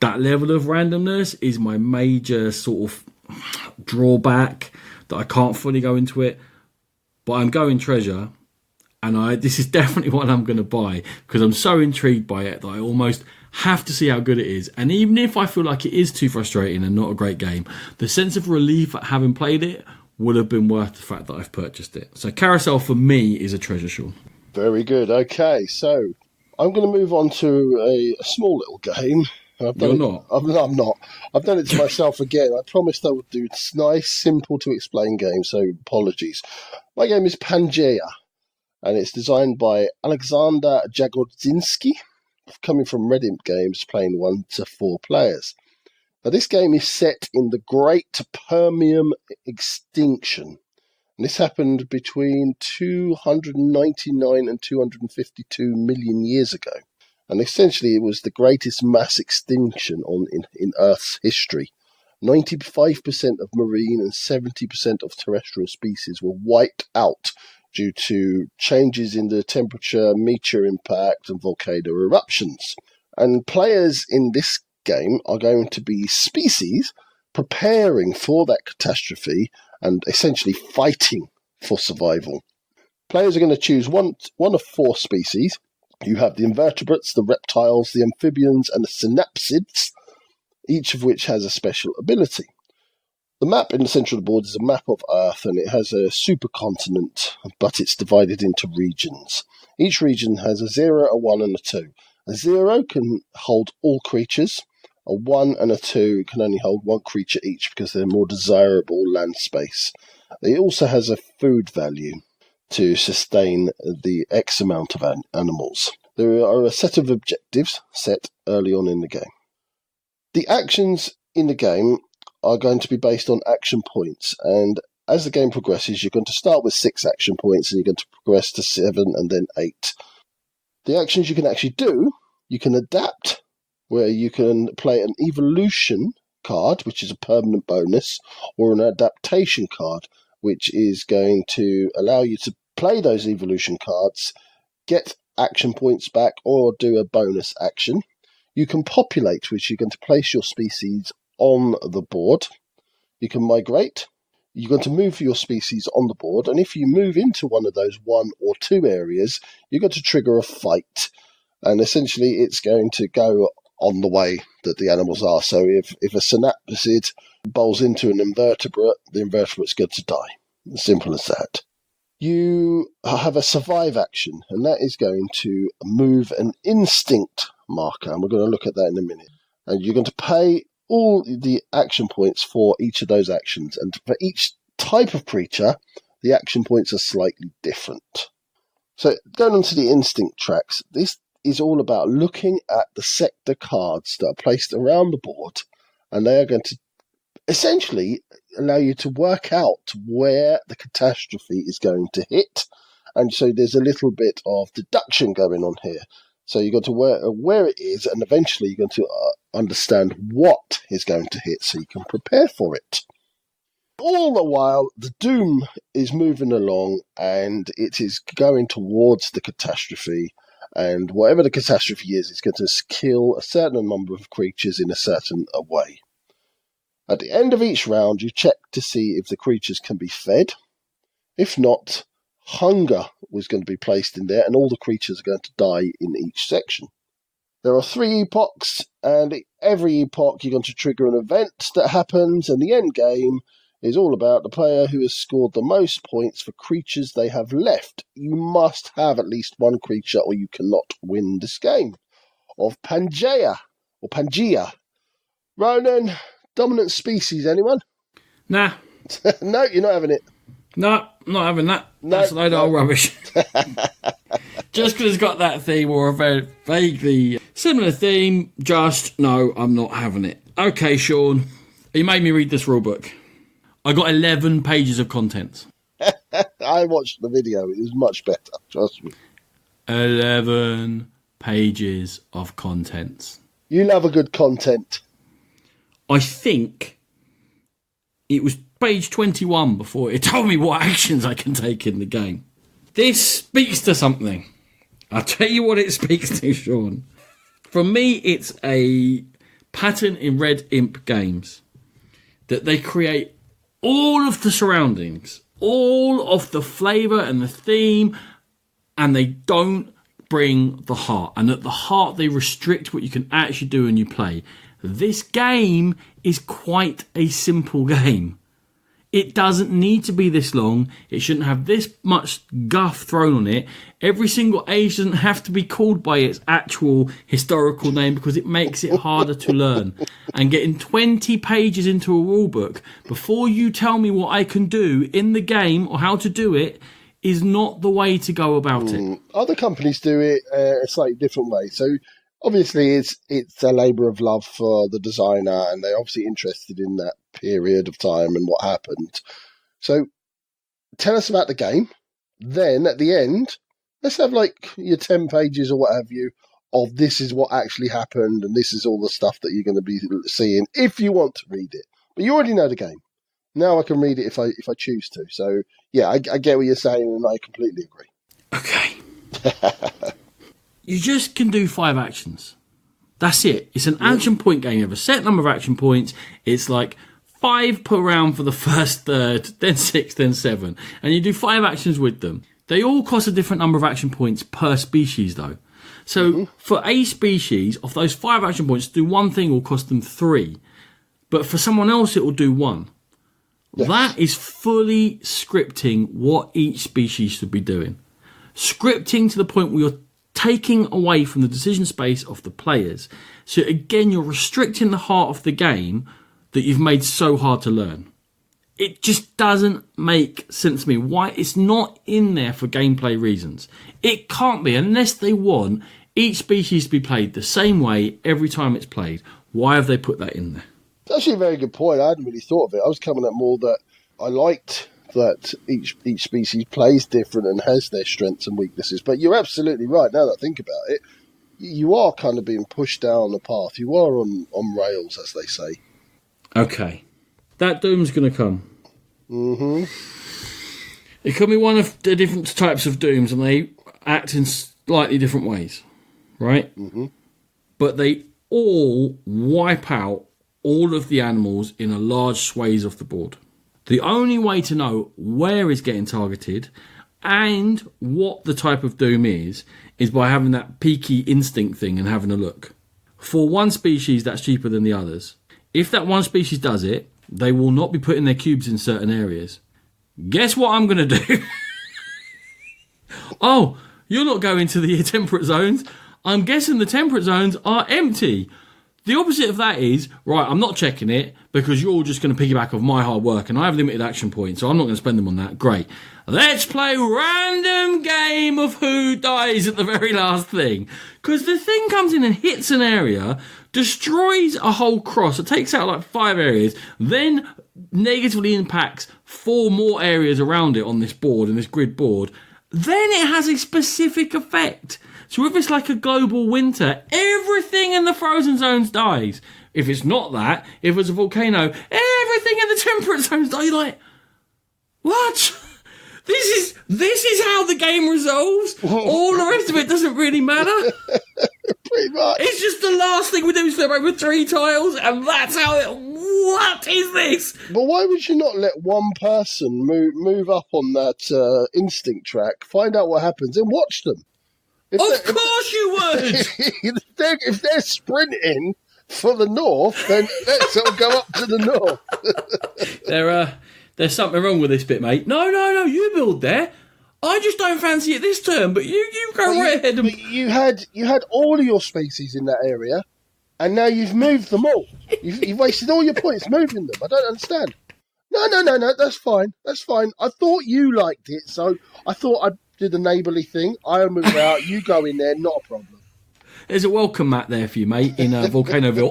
That level of randomness is my major sort of drawback, that I can't fully go into it. But I'm going treasure, and this is definitely what I'm going to buy, because I'm so intrigued by it that I almost have to see how good it is. And even if I feel like it is too frustrating and not a great game, the sense of relief at having played it would have been worth the fact that I've purchased it. So Carousel for me is a treasure, Sean. Very good. Okay, so I'm going to move on to a small little game. You're not? I'm not. I've done it to myself again. I promised I would do nice, simple to explain games, so apologies. My game is Pangea, and it's designed by Alexander Jagodzinski, coming from Reddit Games, playing 1 to 4 players. Now, this game is set in the Great Permian Extinction. And this happened between 299 and 252 million years ago. And essentially, it was the greatest mass extinction in Earth's history. 95% of marine and 70% of terrestrial species were wiped out due to changes in the temperature, meteor impact, and volcano eruptions. And players in this game are going to be species preparing for that catastrophe and essentially fighting for survival. Players are going to choose one of 4 species. You have the invertebrates, the reptiles, the amphibians, and the synapsids, each of which has a special ability. The map in the centre of the board is a map of Earth, and it has a supercontinent, but it's divided into regions. Each region has a 0, a 1, and a 2. A 0 can hold all creatures. A 1 and a 2 can only hold 1 creature each because they're more desirable land space. It also has a food value to sustain the X amount of animals. There are a set of objectives set early on in the game. The actions in the game are going to be based on action points, and as the game progresses, you're going to start with 6 action points, and you're going to progress to 7 and then 8. The actions you can actually do You can adapt, where you can play an evolution card, which is a permanent bonus, or an adaptation card, which is going to allow you to play those evolution cards, get action points back, or do a bonus action. You can populate, which you're going to place your species on the board. You can migrate. You're going to move your species on the board, and if you move into one of those 1 or 2 areas, you're going to trigger a fight. And essentially, it's going to go on the way that the animals are. So if a synapsid bowls into an invertebrate, the invertebrate's going to die. As simple as that. You have a survive action, and that is going to move an instinct marker, and we're going to look at that in a minute. And you're going to pay all the action points for each of those actions, and for each type of creature, the action points are slightly different. So going on to the instinct tracks, this is all about looking at the sector cards that are placed around the board, and they are going to essentially allow you to work out where the catastrophe is going to hit. And so there's a little bit of deduction going on here. So you've got to where it is, and eventually you're going to understand what is going to hit so you can prepare for it. All the while, the doom is moving along, and it is going towards the catastrophe. And whatever the catastrophe is, it's going to kill a certain number of creatures in a certain way. At the end of each round, you check to see if the creatures can be fed. If not, hunger was going to be placed in there, and all the creatures are going to die in each section. There are 3 epochs, and every epoch you're going to trigger an event that happens, and the end game is all about the player who has scored the most points for creatures they have left. You must have at least one creature, or you cannot win this game. Of Pangea. Ronan, dominant species, anyone? Nah. No, you're not having it. No, not having that. That's a load of old rubbish. Just because it's got that theme or a very vaguely similar theme, no, I'm not having it. Okay, Sean, you made me read this rule book. I got 11 pages of content. I watched the video. It was much better, trust me. 11 pages of content. You love a good content. I think it was page 21 before it told me what actions I can take in the game. This speaks to something. I'll tell you what it speaks to, Sean. For me, it's a pattern in Red Imp games that they create all of the surroundings, all of the flavour and the theme, and they don't bring the heart. And at the heart, they restrict what you can actually do when you play. This game is quite a simple game. It doesn't need to be this long. It shouldn't have this much guff thrown on it. Every single age doesn't have to be called by its actual historical name because it makes it harder to learn. And getting 20 pages into a rulebook before you tell me what I can do in the game or how to do it is not the way to go about it. Other companies do it a slightly different way. So obviously it's a labour of love for the designer, and they're obviously interested in that period of time and what happened. So tell us about the game. Then at the end, let's have like your 10 pages or what have you of this is what actually happened, and this is all the stuff that you're going to be seeing if you want to read it. But you already know the game. Now I can read it if I choose to. So yeah, I get what you're saying, and I completely agree. Okay. You just can do 5 actions. That's it. It's an action point game. You have a set number of action points. It's like 5 per round for the first third, then 6, then 7. And you do 5 actions with them. They all cost a different number of action points per species, though. So for a species, of those 5 action points, to do one thing will cost them 3. But for someone else, it will do 1. Yes. That is fully scripting what each species should be doing. Scripting to the point where you're taking away from the decision space of the players. So again, you're restricting the heart of the game that you've made so hard to learn. It just doesn't make sense to me why it's not in there for gameplay reasons. It can't be unless they want each species to be played the same way every time it's played. Why have they put that in there? It's actually a very good point. I hadn't really thought of it. I was coming at more that I liked that each species plays different and has their strengths and weaknesses. But you're absolutely right. Now that I think about it, you are kind of being pushed down a path. You are on rails, as they say. Okay. That doom's going to come. Mm-hmm. It can be one of the different types of dooms, and they act in slightly different ways, right? Mm-hmm. But they all wipe out all of the animals in a large swathes of the board. The only way to know where is getting targeted and what the type of doom is by having that peaky instinct thing and having a look. For one species, that's cheaper than the others. If that one species does it, they will not be putting their cubes in certain areas. Guess what I'm going to do? Oh, you're not going to the temperate zones. I'm guessing the temperate zones are empty. The opposite of that is, right, I'm not checking it because you're just going to piggyback off my hard work and I have limited action points, so I'm not going to spend them on that. Great. Let's play random game of who dies at the very last thing. Because the thing comes in and hits an area, destroys a whole cross, it takes out like 5 areas, then negatively impacts 4 more areas around it on this board, in this grid board. Then it has a specific effect. So if it's like a global winter, everything in the frozen zones dies. If it's not that, if it's a volcano, everything in the temperate zones dies. You're like, what? This is how the game resolves? All the rest of it doesn't really matter? Pretty much. It's just the last thing we do is flip over 3 tiles, and that's how it... What is this? But why would you not let one person move up on that instinct track, find out what happens, and watch them? Of course you would! If they're sprinting for the north, then let's all go up to the north. There's something wrong with this bit, mate. No, you build there. I just don't fancy it this turn, but you go right ahead. But you had all of your species in that area, and now you've moved them all. You've wasted all your points moving them. I don't understand. No, that's fine. That's fine. I thought you liked it, so I thought I'd do the neighbourly thing. I'll move out, you go in there, not a problem. There's a welcome mat there for you, mate, in Volcanoville.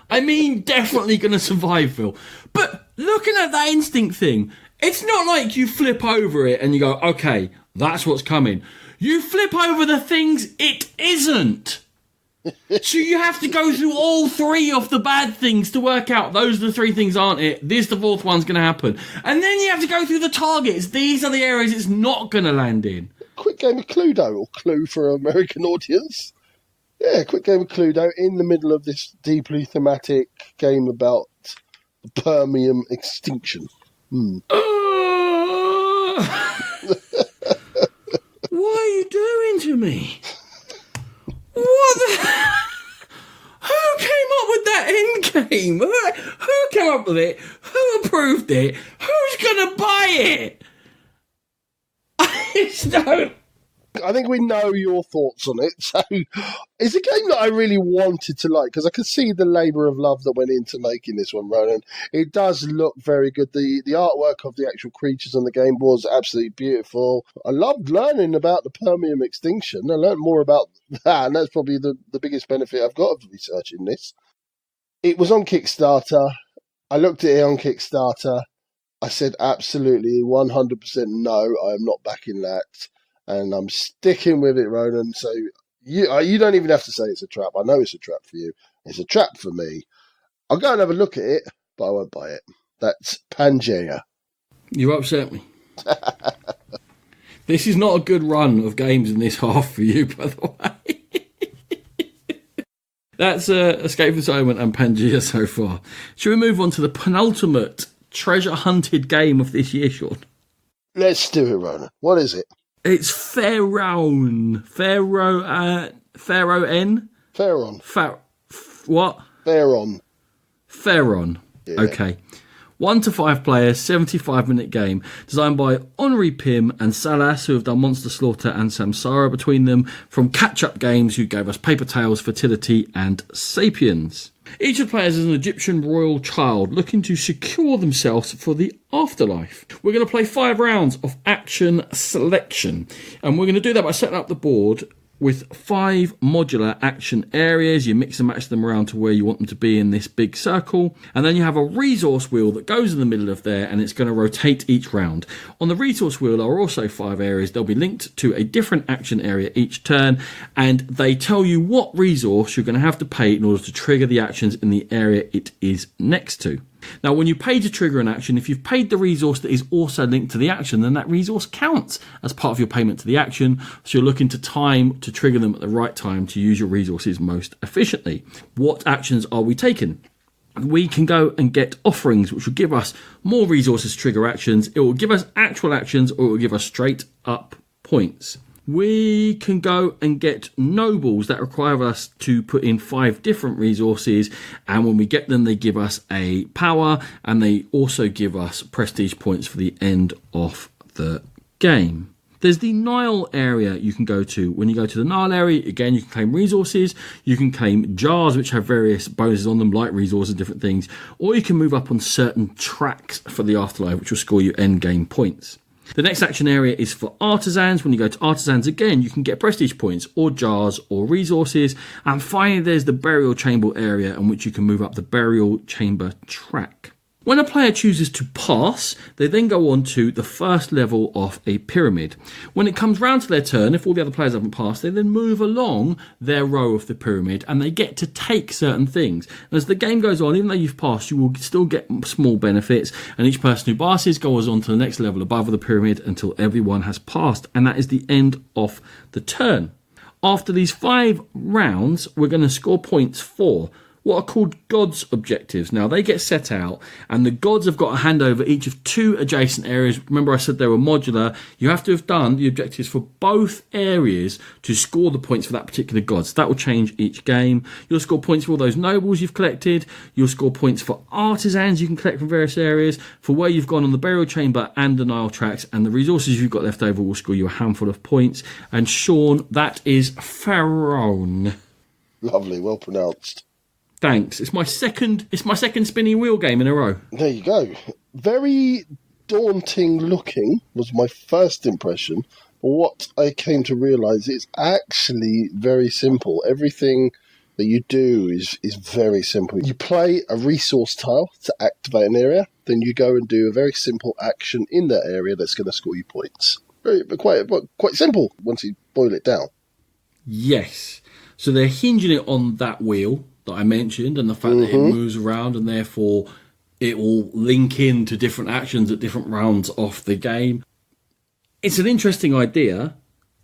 I mean, definitely going to survive, Phil. But looking at that instinct thing, it's not like you flip over it and you go, okay, that's what's coming. You flip over the things it isn't. So you have to go through all 3 of the bad things to work out those are the 3 things aren't it. This, the 4th one's going to happen. And then you have to go through the targets. These are the areas it's not going to land in. Quick game of Cluedo, or Clue for an American audience. Yeah, quick game of Cluedo in the middle of this deeply thematic game about the Permian extinction. What are you doing to me? What the... Who came up with that end game? Who came up with it? Who approved it? Who's going to buy it? I just don't... I think we know your thoughts on it. So it's a game that I really wanted to like, because I could see the labour of love that went into making this one, Ronan. It does look very good. The artwork of the actual creatures on the game was absolutely beautiful. I loved learning about the Permian extinction. I learned more about that, and that's probably the biggest benefit I've got of researching this. It was on Kickstarter. I looked at it on Kickstarter. I said absolutely 100% no, I am not backing that. And I'm sticking with it, Ronan. So you don't even have to say it's a trap. I know it's a trap for you. It's a trap for me. I'll go and have a look at it, but I won't buy it. That's Pangea. You upset me. This is not a good run of games in this half for you, by the way. That's Escape from Silent and Pangea so far. Shall we move on to the penultimate treasure hunted game of this year, Sean? Let's do it, Ronan. What is it? It's Pharaon. Pharaon. What? Pharaon. Yeah. Okay. 1 to 5 players, 75-minute game, designed by Henri Pym and Salas, who have done Monster Slaughter and Samsara between them, from Catch Up Games, who gave us Paper Tales, Fertility, and Sapiens. Each of the players is an Egyptian royal child looking to secure themselves for the afterlife. We're going to play 5 rounds of action selection, and we're going to do that by setting up the board with 5 modular action areas. You mix and match them around to where you want them to be in this big circle. And then you have a resource wheel that goes in the middle of there, and it's going to rotate each round. On the resource wheel are also 5 areas. They'll be linked to a different action area each turn, and they tell you what resource you're going to have to pay in order to trigger the actions in the area it is next to. Now, when you pay to trigger an action, if you've paid the resource that is also linked to the action, then that resource counts as part of your payment to the action. So you're looking to time to trigger them at the right time to use your resources most efficiently. What actions are we taking? We can go and get offerings, which will give us more resources to trigger actions. It will give us actual actions, or it will give us straight up points. We can go and get nobles that require us to put in 5 different resources, and when we get them, they give us a power, and they also give us prestige points for the end of the game. There's the Nile area you can go to. When you go to the Nile area, again, you can claim resources. You can claim jars, which have various bonuses on them, like resources, different things. Or you can move up on certain tracks for the afterlife, which will score you end game points. The next action area is for artisans. When you go to artisans, again, you can get prestige points or jars or resources. And finally, there's the burial chamber area, in which you can move up the burial chamber track. When a player chooses to pass, they then go on to the first level of a pyramid. When it comes round to their turn, if all the other players haven't passed, they then move along their row of the pyramid, and they get to take certain things. And as the game goes on, even though you've passed, you will still get small benefits, and each person who passes goes on to the next level above the pyramid until everyone has passed, and that is the end of the turn. After these 5 rounds, we're going to score points for what are called gods objectives. Now, they get set out, and the gods have got to hand over each of 2 adjacent areas. Remember, I said they were modular. You have to have done the objectives for both areas to score the points for that particular god. So that will change each game. You'll score points for all those nobles you've collected. You'll score points for artisans you can collect from various areas, for where you've gone on the burial chamber and the Nile tracks, and the resources you've got left over will score you a handful of points. And Sean, that is Pharaoh. Lovely, well pronounced. Thanks. It's my second spinning wheel game in a row. There you go. Very daunting looking was my first impression. But what I came to realise, it's actually very simple. Everything that you do is very simple. You play a resource tile to activate an area, then you go and do a very simple action in that area that's going to score you points. Quite simple once you boil it down. Yes. So they're hinging it on that wheel that I mentioned, and the fact that it moves around, and therefore it will link into different actions at different rounds of the game. It's an interesting idea.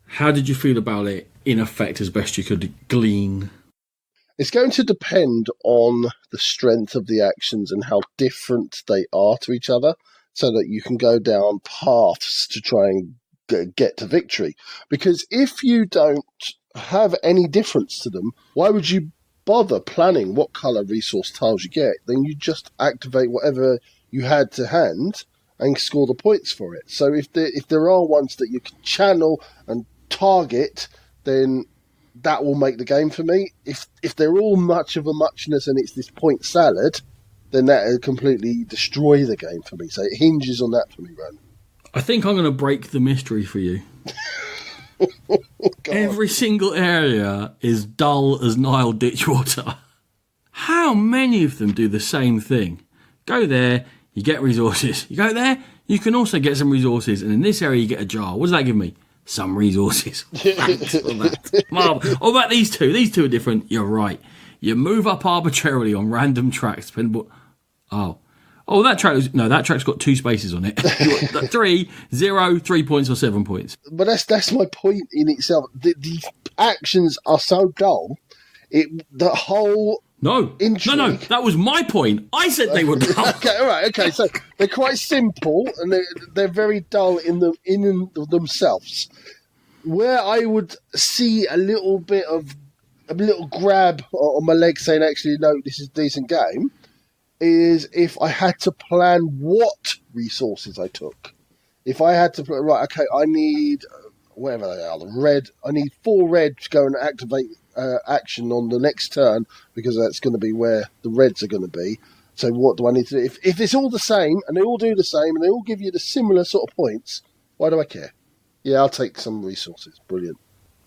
How did you feel about it, in effect, as best you could glean? It's going to depend on the strength of the actions and how different they are to each other, so that you can go down paths to try and get to victory. Because if you don't have any difference to them, why would you bother planning what colour resource tiles you get? Then you just activate whatever you had to hand and score the points for it. So if there are ones that you can channel and target, then that will make the game for me. If they're all much of a muchness and it's this point salad, then that will completely destroy the game for me. So it hinges on that for me, Ron. I think I'm going to break the mystery for you. Every single area is dull as Nile ditch water. How many of them do the same thing? Go there, you get resources. You go there, you can also get some resources. And in this area, you get a jar. What does that give me? Some resources. Thanks for that. Marvel. What about these two? These two are different. You're right. You move up arbitrarily on random tracks. That track's got 2 spaces on it. 3, 0, 3 points or 7 points. But that's my point in itself. The actions are so dull. No, that was my point. I said they were dull. Okay. So they're quite simple and they're very dull in themselves. Where I would see a little grab on my leg saying, actually, no, this is a decent game, is if I had to plan what resources I took. If I had to I need whatever they are, I need 4 red to go and activate action on the next turn, because that's going to be where the reds are going to be. So what do I need to do? If it's all the same and they all do the same and they all give you the similar sort of points, why do I care? Yeah, I'll take some resources. Brilliant.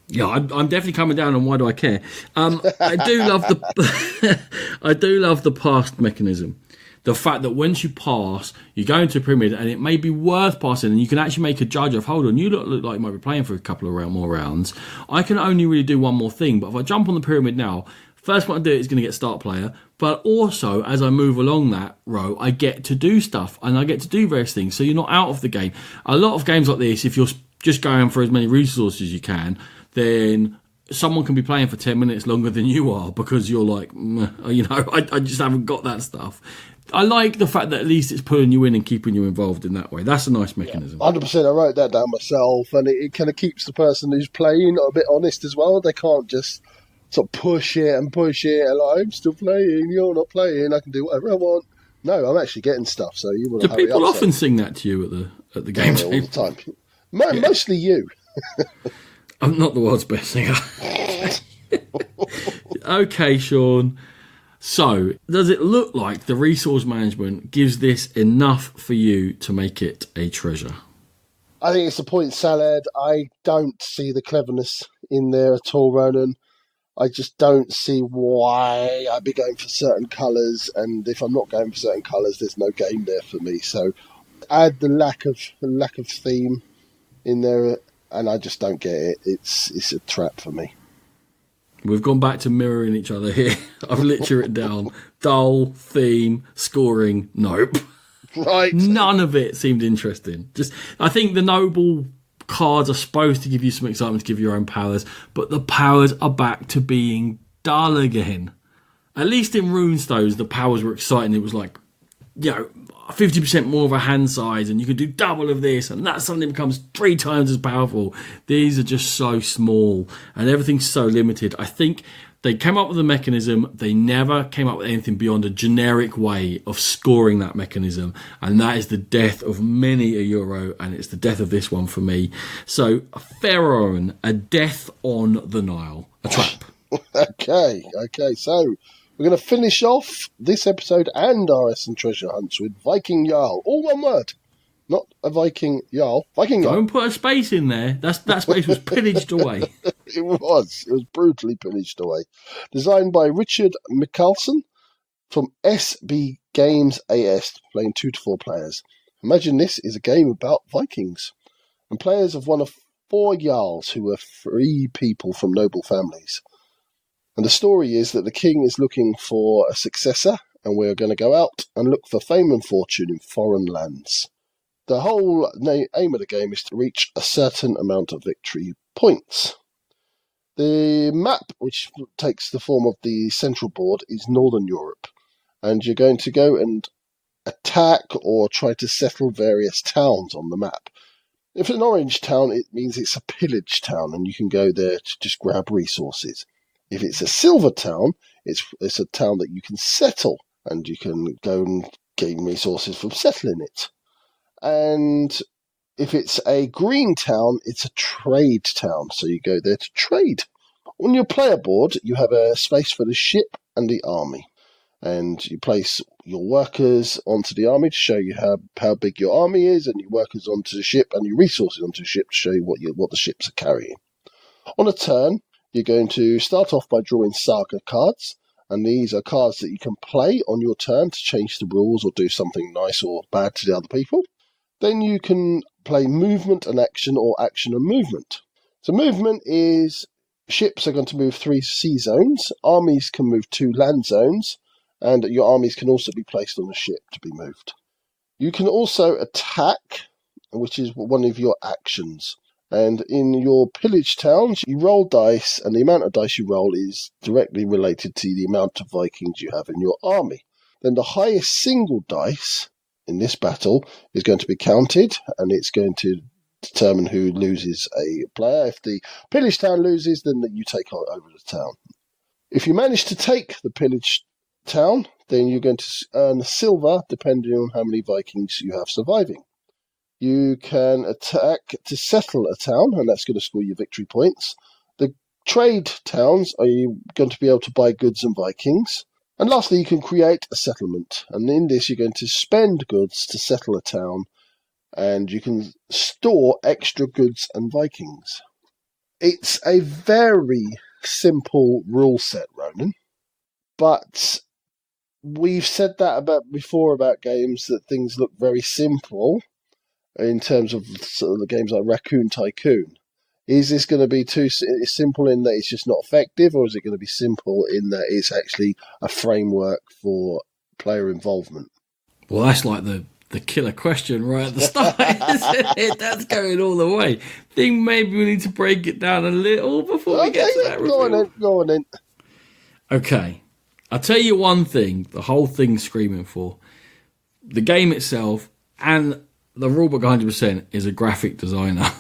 Yeah, I'm definitely coming down on why do I care. I do love the I do love the past mechanism. The fact that once you pass, you go into a pyramid and it may be worth passing, and you can actually make a judge of, hold on, you look like you might be playing for a couple of more rounds. I can only really do one more thing, but if I jump on the pyramid now, first one I do is going to get start player, but also as I move along that row, I get to do stuff and I get to do various things, so you're not out of the game. A lot of games like this, if you're just going for as many resources as you can, then someone can be playing for 10 minutes longer than you are because you're like, I just haven't got that stuff. I like the fact that at least it's pulling you in and keeping you involved in that way. That's a nice mechanism. 100%. I wrote that down myself, and it kind of keeps the person who's playing a bit honest as well. They can't just sort of push it, and like, I'm still playing, you're not playing, I can do whatever I want. No, I'm actually getting stuff, so you want to hurry up. Do people often sing that to you at the game all the time? Mostly you. I'm not the world's best singer. Okay, Sean. So, does it look like the resource management gives this enough for you to make it a treasure? I think it's a point salad. I don't see the cleverness in there at all, Ronan. I just don't see why I'd be going for certain colours, and if I'm not going for certain colours, there's no game there for me. So, add the lack of theme in there, and I just don't get it. It's a trap for me. We've gone back to mirroring each other here. I've literally written down dull, theme, scoring, nope. Right. None of it seemed interesting. I think the noble cards are supposed to give you some excitement, to give you your own powers, but the powers are back to being dull again. At least in Runestones, the powers were exciting. It was like, 50% more of a hand size, and you could do double of this, and that suddenly becomes 3 times as powerful. These are just so small, and everything's so limited. I think they came up with a mechanism. They never came up with anything beyond a generic way of scoring that mechanism, and that is the death of many a Euro, and it's the death of this one for me. So, Pharaoh, a death on the Nile. A trap. Okay, so we're going to finish off this episode and our Essen treasure hunts with Viking Jarl. All one word. Not a Viking Jarl. Viking Jarl. Don't put a space in there. That space was pillaged away. It was brutally pillaged away. Designed by Richard Michalson from SB Games AS, playing 2 to 4 players. Imagine this is a game about Vikings. And players of one of 4 Jarls who were free people from noble families. And the story is that the king is looking for a successor, and we're going to go out and look for fame and fortune in foreign lands. The whole aim of the game is to reach a certain amount of victory points. The map, which takes the form of the central board, is Northern Europe, and you're going to go and attack or try to settle various towns on the map. If it's an orange town, it means it's a pillage town, and you can go there to just grab resources. If it's a silver town, it's a town that you can settle, and you can go and gain resources from settling it. And if it's a green town, it's a trade town, so you go there to trade. On your player board, you have a space for the ship and the army, and you place your workers onto the army to show you how big your army is, and your workers onto the ship, and your resources onto the ship to show you what the ships are carrying. On a turn, you're going to start off by drawing saga cards, and these are cards that you can play on your turn to change the rules or do something nice or bad to the other people. Then you can play movement and action, or action and movement. So movement is ships are going to move 3 sea zones, armies can move 2 land zones, and your armies can also be placed on a ship to be moved. You can also attack, which is one of your actions. And in your pillage towns, you roll dice, and the amount of dice you roll is directly related to the amount of Vikings you have in your army. Then the highest single dice in this battle is going to be counted, and it's going to determine who loses a player. If the pillage town loses, then you take over the town. If you manage to take the pillage town, then you're going to earn silver, depending on how many Vikings you have surviving. You can attack to settle a town, and that's going to score you victory points. The trade towns are you going to be able to buy goods and Vikings. And lastly, you can create a settlement. And in this, you're going to spend goods to settle a town, and you can store extra goods and Vikings. It's a very simple rule set, Ronan, but we've said that before about games that things look very simple in terms of sort of the games like Raccoon Tycoon. Is this going to be too simple in that it's just not effective, or is it going to be simple in that it's actually a framework for player involvement? Well, that's like the killer question right at the start, isn't it? That's going all the way. I think maybe we need to break it down a little before we get to that reveal. Go on then. Okay. I'll tell you one thing, the whole thing's screaming for. The game itself and the rulebook 100% is a graphic designer.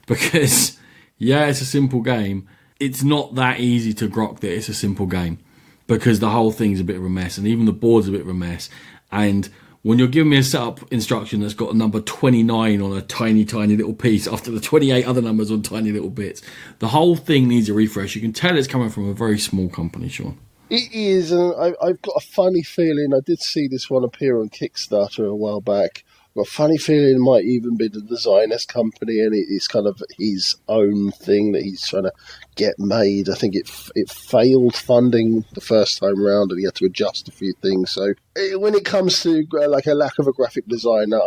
Because, yeah, it's a simple game. It's not that easy to grok that it's a simple game. Because the whole thing's a bit of a mess. And even the board's a bit of a mess. And when you're giving me a setup instruction that's got a number 29 on a tiny, tiny little piece after the 28 other numbers on tiny little bits, the whole thing needs a refresh. You can tell it's coming from a very small company, Sean. It is, and I've got a funny feeling. I did see this one appear on Kickstarter a while back. I've got a funny feeling it might even be the designer's company, and it's kind of his own thing that he's trying to get made. I think it failed funding the first time around, and he had to adjust a few things. So when it comes to like a lack of a graphic designer,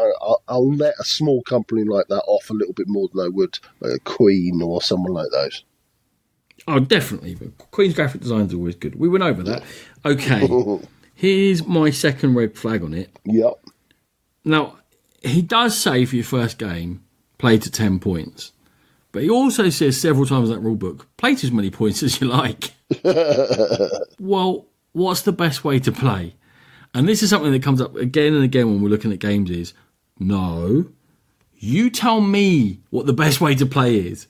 I'll let a small company like that off a little bit more than I would like a Queen or someone like those. Oh, definitely. Queen's graphic design's always good. We went over that. Okay. Here's my second red flag on it. Yep. Now, he does say for your first game, play to 10 points. But he also says several times in that rulebook, play to as many points as you like. Well, what's the best way to play? And this is something that comes up again and again when we're looking at games is, no, you tell me what the best way to play is.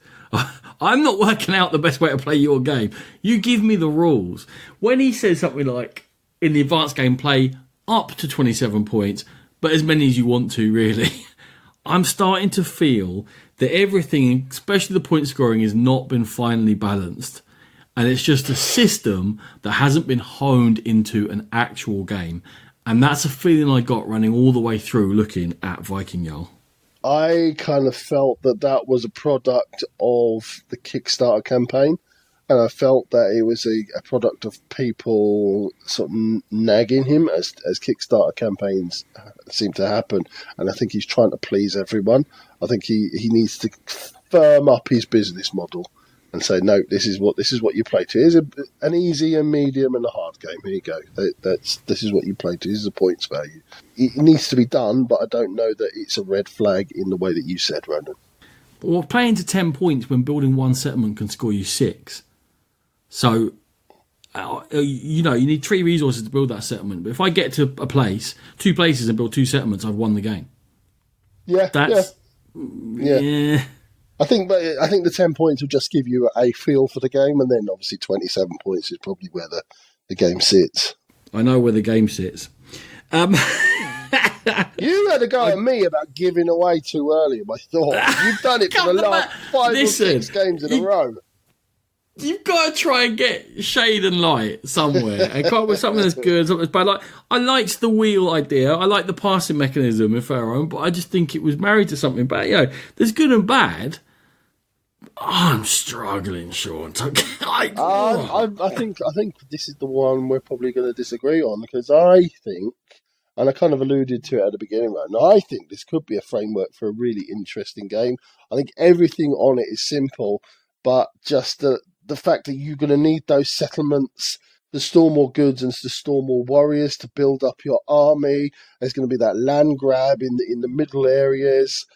I'm not working out the best way to play your game. You give me the rules. When he says something like, in the advanced game, play up to 27 points, but as many as you want to, really, I'm starting to feel that everything, especially the point scoring, has not been finely balanced. And it's just a system that hasn't been honed into an actual game. And that's a feeling I got running all the way through looking at Viking Jarl. I kind of felt that was a product of the Kickstarter campaign, and I felt that it was a product of people sort of nagging him as Kickstarter campaigns seem to happen, and I think he's trying to please everyone. I think he needs to firm up his business model and say, no, this is what you play to. Here's an easy, a medium, and a hard game. Here you go. This is what you play to. This is the points value. It needs to be done, but I don't know that it's a red flag in the way that you said, Ronan. Well, playing to 10 points when building one settlement can score you 6. So, you need 3 resources to build that settlement. But if I get to a place, 2 places, and build 2 settlements, I've won the game. Yeah. Yeah. I think the 10 points will just give you a feel for the game, and then obviously 27 points is probably where the game sits. I know where the game sits. You had a go at me about giving away too early my thoughts. You've done it for the last 5 or 6 games in a row. You've got to try and get shade and light somewhere and come up with something that's good, something that's bad. Like, I liked the wheel idea. I like the passing mechanism in Pharaoh, but I just think it was married to something bad. There's good and bad. I'm struggling, Sean. I think this is the one we're probably going to disagree on, because I think, and I kind of alluded to it at the beginning, right? I think this could be a framework for a really interesting game. I think everything on it is simple, but just the fact that you're going to need those settlements to store more goods and to store more warriors to build up your army. There's going to be that land grab in the middle areas.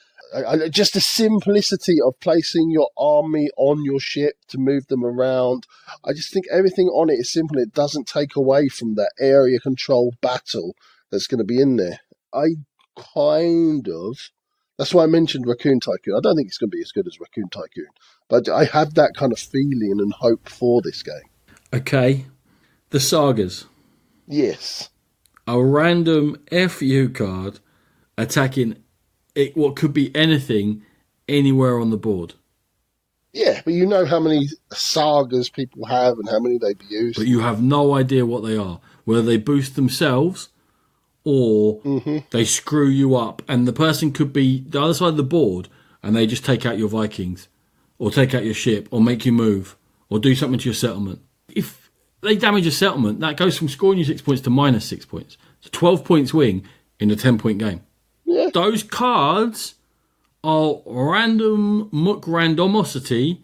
Just the simplicity of placing your army on your ship to move them around. I just think everything on it is simple. It doesn't take away from that area control battle that's going to be in there. That's why I mentioned Raccoon Tycoon. I don't think it's going to be as good as Raccoon Tycoon, but I have that kind of feeling and hope for this game. Okay. The Sagas. Yes. A random FU card attacking what could be anything anywhere on the board. Yeah, but you know how many sagas people have and how many they've used. But you have no idea what they are. Whether they boost themselves or they screw you up. And the person could be the other side of the board and they just take out your Vikings. or take out your ship, or make you move, or do something to your settlement. If they damage a settlement, that goes from scoring you 6 points to minus 6 points. So 12 points swing in a 10-point game. Yeah. Those cards are random randomosity,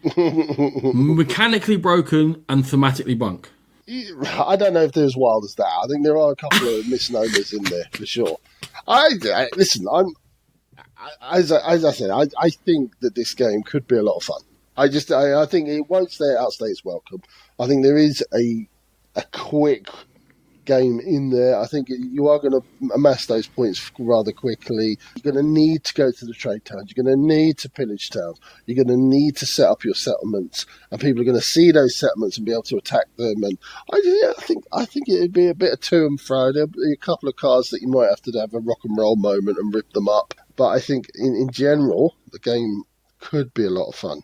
mechanically broken, and thematically bunk. I don't know if they're as wild as that. I think there are a couple of misnomers in there for sure. Listen. As I said, I think that this game could be a lot of fun. I think it won't outstay its welcome. I think there is a quick game in there. I think you are going to amass those points rather quickly. You're going to need to go to the trade towns. You're going to need to pillage towns. You're going to need to set up your settlements, and people are going to see those settlements and be able to attack them. And I think it'd be a bit of to and fro. There'll be a couple of cards that you might have to have a rock and roll moment and rip them up. But I think in general, the game could be a lot of fun.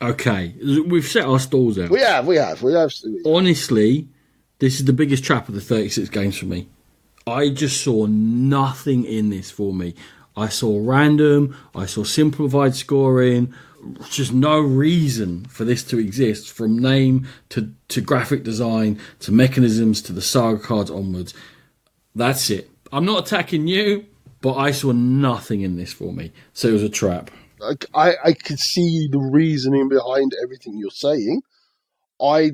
Okay, we've set our stalls out. We have. Honestly, this is the biggest trap of the 36 games for me. I just saw nothing in this for me. I saw random, I saw simplified scoring, just no reason for this to exist, from name to graphic design to mechanisms to the saga cards onwards. That's it. I'm not attacking you, but I saw nothing in this for me. So it was a trap. I could see the reasoning behind everything you're saying. I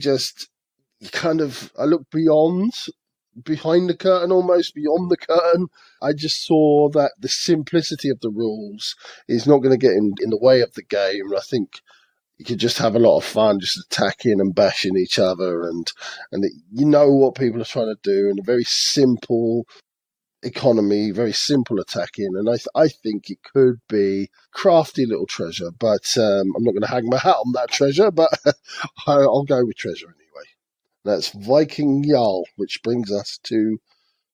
look behind the curtain, almost beyond the curtain. I just saw that the simplicity of the rules is not going to get in the way of the game. And I think you could just have a lot of fun just attacking and bashing each other, and you know what people are trying to do, and a very simple economy, very simple attacking, and I think it could be crafty little treasure, but I'm not going to hang my hat on that treasure, but I'll go with treasure anyway. That's Viking Jarl, which brings us to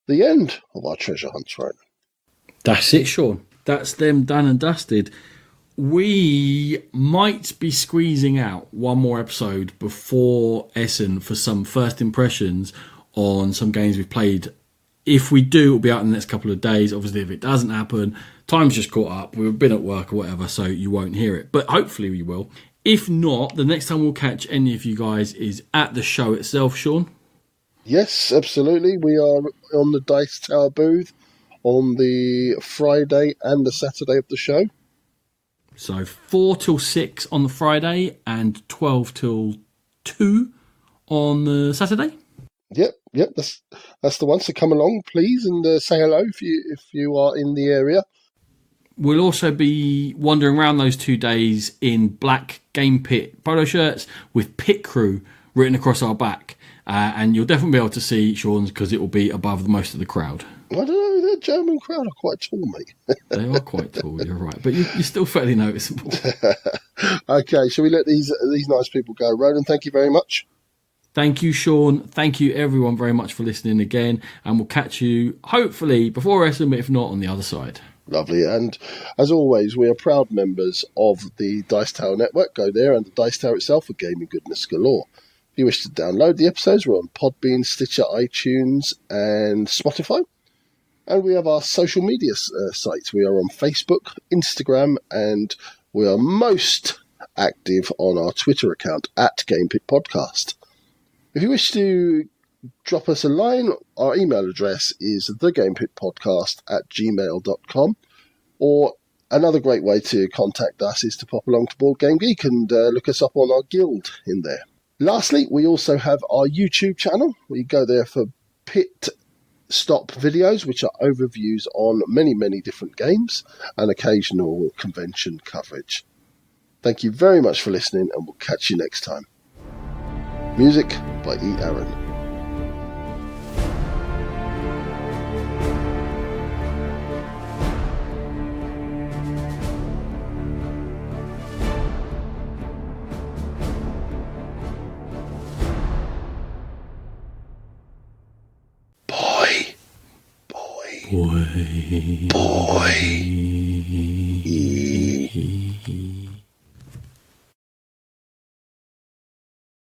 the end of our treasure hunts right now. That's it, Sean. That's them done and dusted. We might be squeezing out one more episode before Essen for some first impressions on some games we've played. If we do, it'll be out in the next couple of days. Obviously, if it doesn't happen, time's just caught up. We've been at work or whatever, so you won't hear it. But hopefully we will. If not, the next time we'll catch any of you guys is at the show itself, Sean. Yes, absolutely. We are on the Dice Tower booth on the Friday and the Saturday of the show. So 4 till 6 on the Friday and 12 till 2 on the Saturday. Yep, that's the one. So come along, please, and say hello if you are in the area. We'll also be wandering around those 2 days in black Game Pit polo shirts with Pit Crew written across our back. And you'll definitely be able to see Sean's because it will be above most of the crowd. I don't know, the German crowd are quite tall, mate. They are quite tall, you're right. But you're still fairly noticeable. Okay, shall we let these nice people go? Ronan, thank you very much. Thank you, Sean. Thank you, everyone, very much for listening again. And we'll catch you, hopefully, before Essen, but if not, on the other side. Lovely. And as always, we are proud members of the Dice Tower Network. Go there, and the Dice Tower itself for gaming goodness galore. If you wish to download the episodes, we're on Podbean, Stitcher, iTunes, and Spotify. And we have our social media sites. We are on Facebook, Instagram, and we are most active on our Twitter account at GamePit Podcast. If you wish to drop us a line, our email address is thegamepitpodcast@gmail.com, or another great way to contact us is to pop along to Board Game Geek and look us up on our guild in there. Lastly, we also have our YouTube channel. We go there for pit stop videos, which are overviews on many, many different games and occasional convention coverage. Thank you very much for listening, and we'll catch you next time. Music by E. Aaron. Boy.